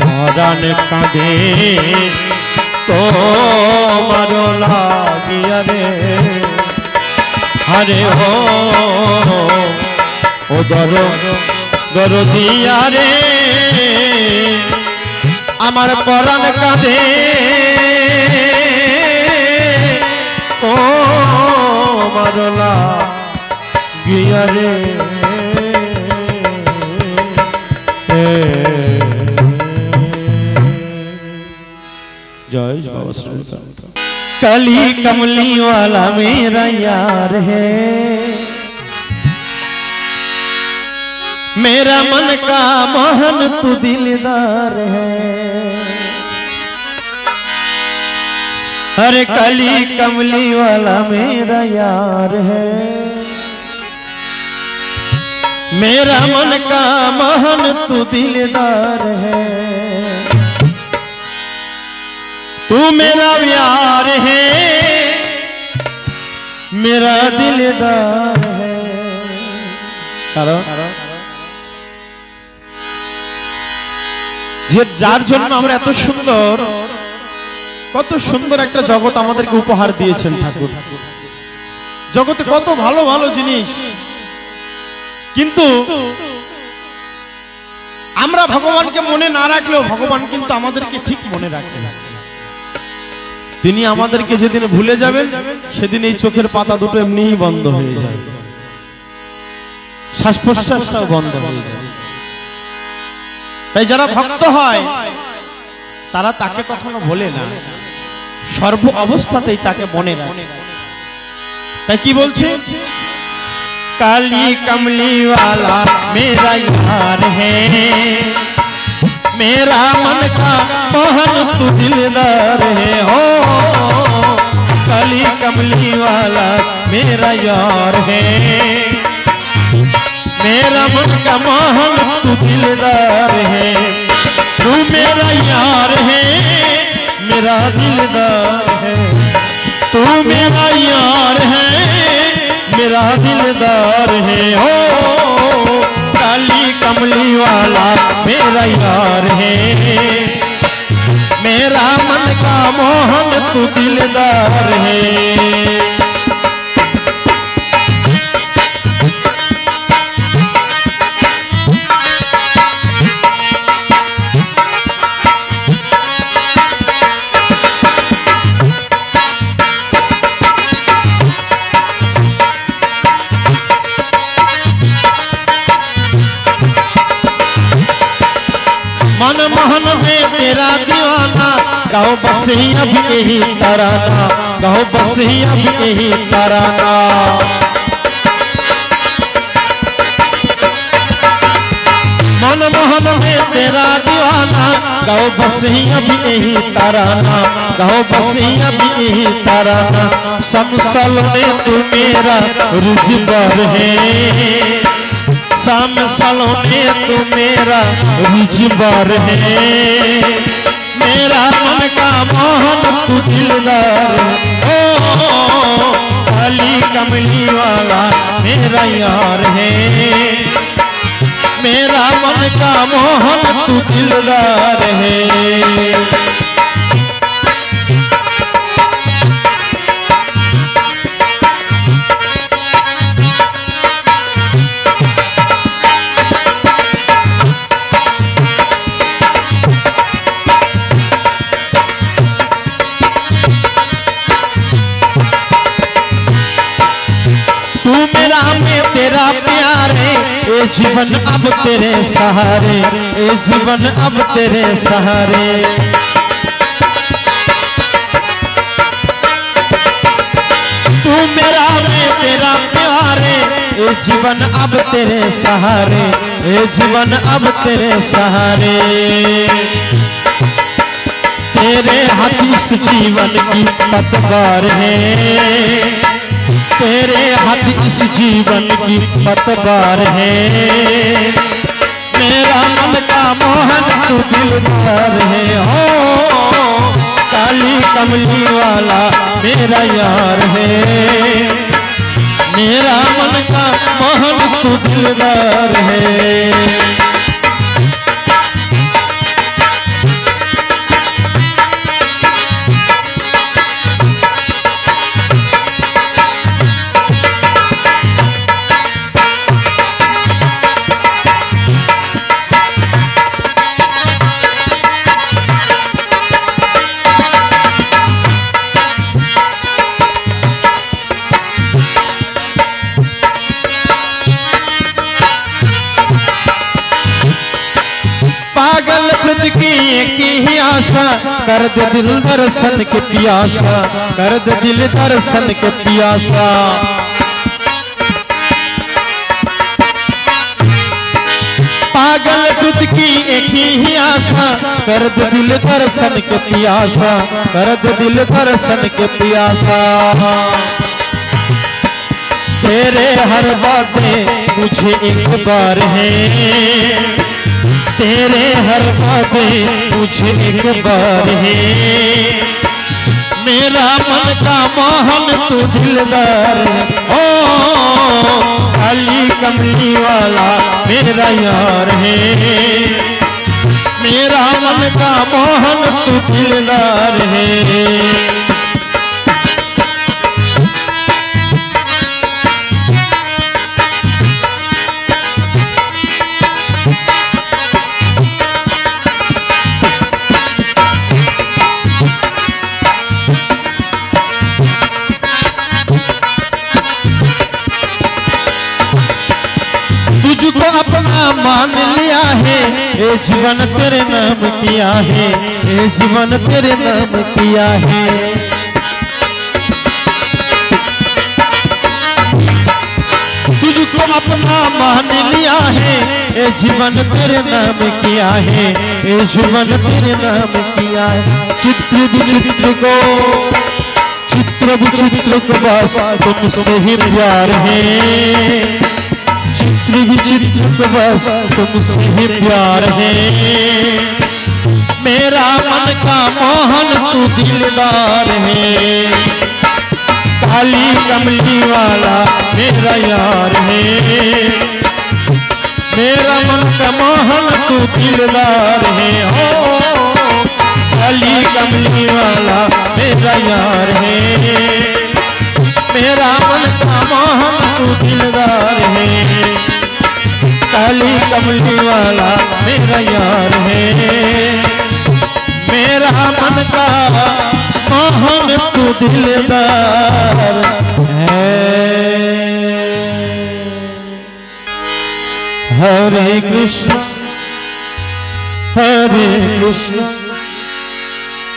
পরাণ কাঁদে তোমার লাগিয়া রে, হরে ও দরদিয়া রে আমার পরাণ কাঁদে তোমার লাগিয়া রে। जय बाबा श्रीकांत। कली कमली वाला मेरा यार है, मेरा मन का मोहन तू दिलदार है, अरे कली कमली वाला मेरा यार है, मेरा मन का मोहन तू दिलदार है, तू मेरा प्यार है मेरा दिलदार है। कारण যে যার জন্য আমরা এত সুন্দর, কত সুন্দর একটা জগৎ আমাদেরকে উপহার দিয়েছেন ঠাকুর। জগতে কত ভালো ভালো জিনিস, কিন্তু আমরা ভগবানকে মনে না রাখলেও ভগবান কিন্তু আমাদেরকে ঠিক মনে রাখেন। তিনি আমাদেরকে যেদিন ভুলে যাবেন সেদিন এই চোখের পাতা দুটো এমনিই বন্ধ হয়ে যাবে, শ্বাস প্রশ্বাসটাও বন্ধ হয়ে যাবে। তাই যারা ভক্ত হয় তারা তাকে কখনো ভোলে না, সর্ব অবস্থাতেই তাকে মনে রাখে। তাই কি বলছে, কালী কমলি वाला मेरा यार है, मेरा मन का मोहन तू दिलदार है। हो काली कमली वाला मेरा यार है, मेरा मन का मोहन तू दिलदार है। तू मेरा यार है, मेरा दिलदार है। तू मेरा यार है, मेरा दिलदार है। हो काली कमली वाला मेरा यार है, मेरा मन का मोहन तू दिलदार है। मन मोहन में तेरा दीवाना, गाओ बस ही अब यही तराना, गाओ बस ही अब यही तराना। मन मोहन में तेरा दीवाना, गाओ बस ही अब यही तराना, गाओ बस ही अब यही तराना। समसल में तू मेरा रुजबार है, शाम सलोने तू मेरा रुजबार है। मेरा मन का मोहन तू दिलदार। ओ काली कमली वाला मेरा यार है, मेरा मन का मोहन तू दिलदार है। तू मेरा मैं तेरा प्यार है, ये जीवन अब तेरे सहारे, ये जीवन अब तेरे सहारे। तू मेरा मैं तेरा प्यार है, ये जीवन अब तेरे सहारे, ये जीवन अब तेरे सहारे। तेरे हाथ इस जीवन की पतवार है, तेरे हाथ इस जीवन की पतवार है। मेरा मन का मोहन तू दिलदार है। हो काली कमली वाला मेरा यार है, मेरा मन का मोहन तू दिलदार है। पागल खुद की एक ही आशा, कर दे दिल दर्शन के पियासा, कर दे दिल दर्शन के पियासा। पागल खुद की एक ही आशा, कर दे दिल दर्शन के पियासा, कर दे दिल दर्शन के पियासा। तेरे हर बातें मुझे एक बार है, तेरे हर बातें मुझे एक बार है। मेरा मन का मोहन तू दिलदार। ओ काली कमली वाला मेरा यार है, मेरा मन का मोहन तू दिलदार है। तुझको अपना मान लिया है, ये जीवन तेरे नाम किया है, ये जीवन तेरे नाम किया है। तुझको अपना मान लिया है, ये जीवन तेरे नाम किया है, ये जीवन तेरे नाम किया है। चित्र विचित्र को चित्र विचित्र को बस तुमसे ही प्यार है, चित्र विचित्र को बस तुमसे ही प्यार है। मेरा मन का मोहन तू दिलदार है, काली कमली वाला मेरा यार है। मेरा मन का मोहन तू दिलदार है, ओ काली कमली वाला मेरा यार है। मेरा मन का मोहन तू दिलदार है, काली कमली वाला मेरा यार है। मेरा मन का मोहन तू दिलदार है। हरे कृष्ण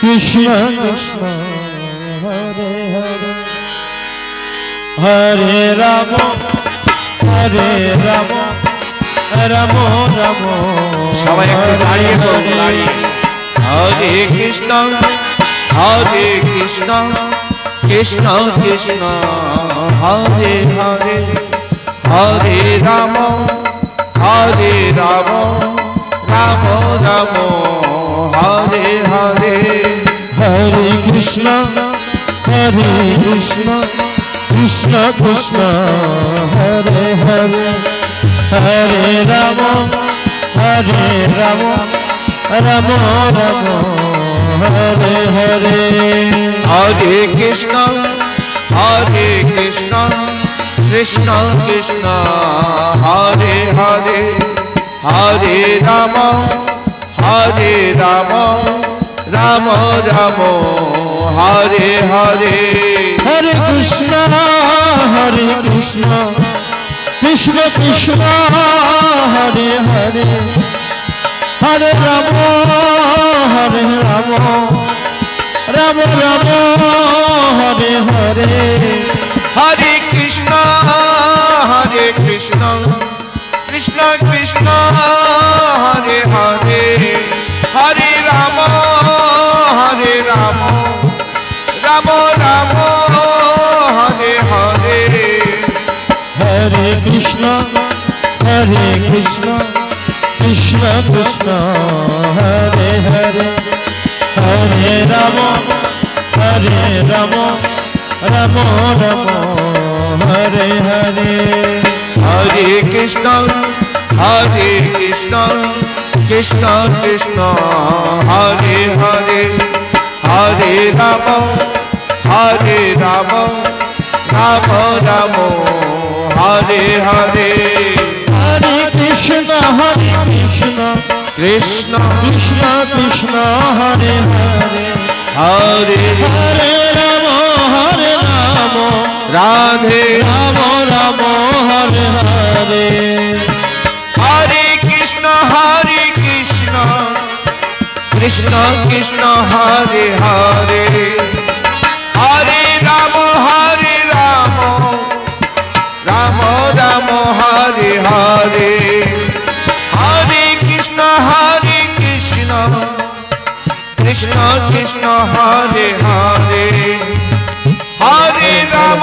कृष्ण कृष्ण हरे हरे, हरे राम राम राम সবাই একটু দাঁড়িয়ে পড়ুন, দাঁড়িয়ে। হরে কৃষ্ণ কৃষ্ণ কৃষ্ণ হরে হরে, হরে রাম রাম রাম হরে হরে। हरे कृष्ण कृष्ण कृष्ण हरे हरे, हरे राम राम राम हरे हरे। हरे कृष्ण कृष्ण कृष्ण हरे हरे, हरे राम राम राम हरे हरे। हरे कृष्ण कृष्ण कृष्ण हरे हरे, हरे राम राम राम हरे हरे। हरे कृष्ण कृष्ण कृष्ण हरे हरे, हरे राम राम राम हरे हरे। हरे कृष्ण कृष्ण कृष्ण हरे हरे, हरे राम राम राम हरे हरे। हरे कृष्ण कृष्ण कृष्ण हरे हरे, हरे राम राम राम हरे हरे। हरे कृष्ण कृष्ण कृष्ण हरे हरे, हरे हरे राम राधे राम हरे हरे। हरे कृष्ण कृष्ण कृष्ण हरे हरे, हरे राम राम राम हरे हरे। हरे कृष्ण कृष्ण कृष्ण हरे हरे, हरे राम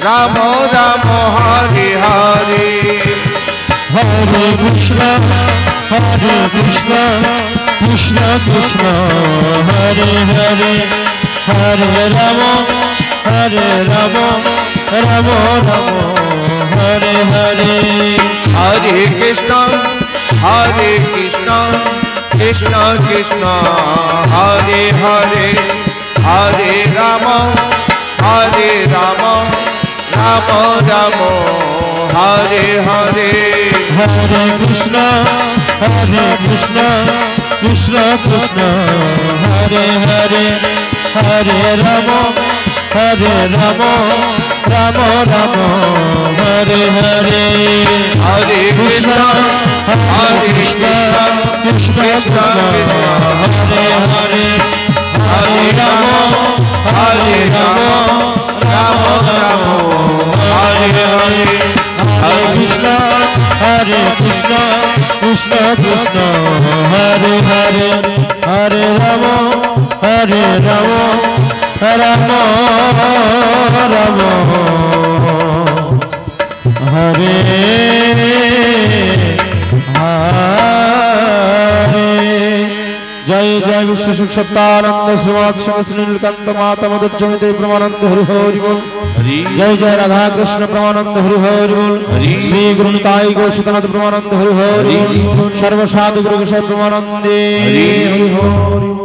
राम राम हरे हरे। हरे कृष्ण कृष्ण कृष्ण हरे हरे, हरे राम राम राम हरे हरे। हरे कृष्ण कृष्ण कृष्ण हरे हरे, हरे राम राम राम हरे हरे। हरे कृष्ण कृष्ण कृष्ण हरे हरे, हरे Ram Hare Rama Rama Rama Hare Hare Hare Krishna Krishna Krishna Hare Hare Hare Rama Rama Rama Hare Hare Hare Krishna Krishna Krishna Hare Hare Hare Rama Rama Rama Hare Hare जय जय विश्व सुख सत्तानंद शिवाक्षर श्रीनीलकंठ माता मधुजमिते ब्रह्मानंद हरि हरि बोल जय जय राधा कृष्ण ब्रह्मानंद हरि हरि बोल श्री गुरु निताई गौशीतनाथ ब्रह्मानंद हरि हरि बोल सर्व साधु गुरु ब्रह्मानंदे हरि हरि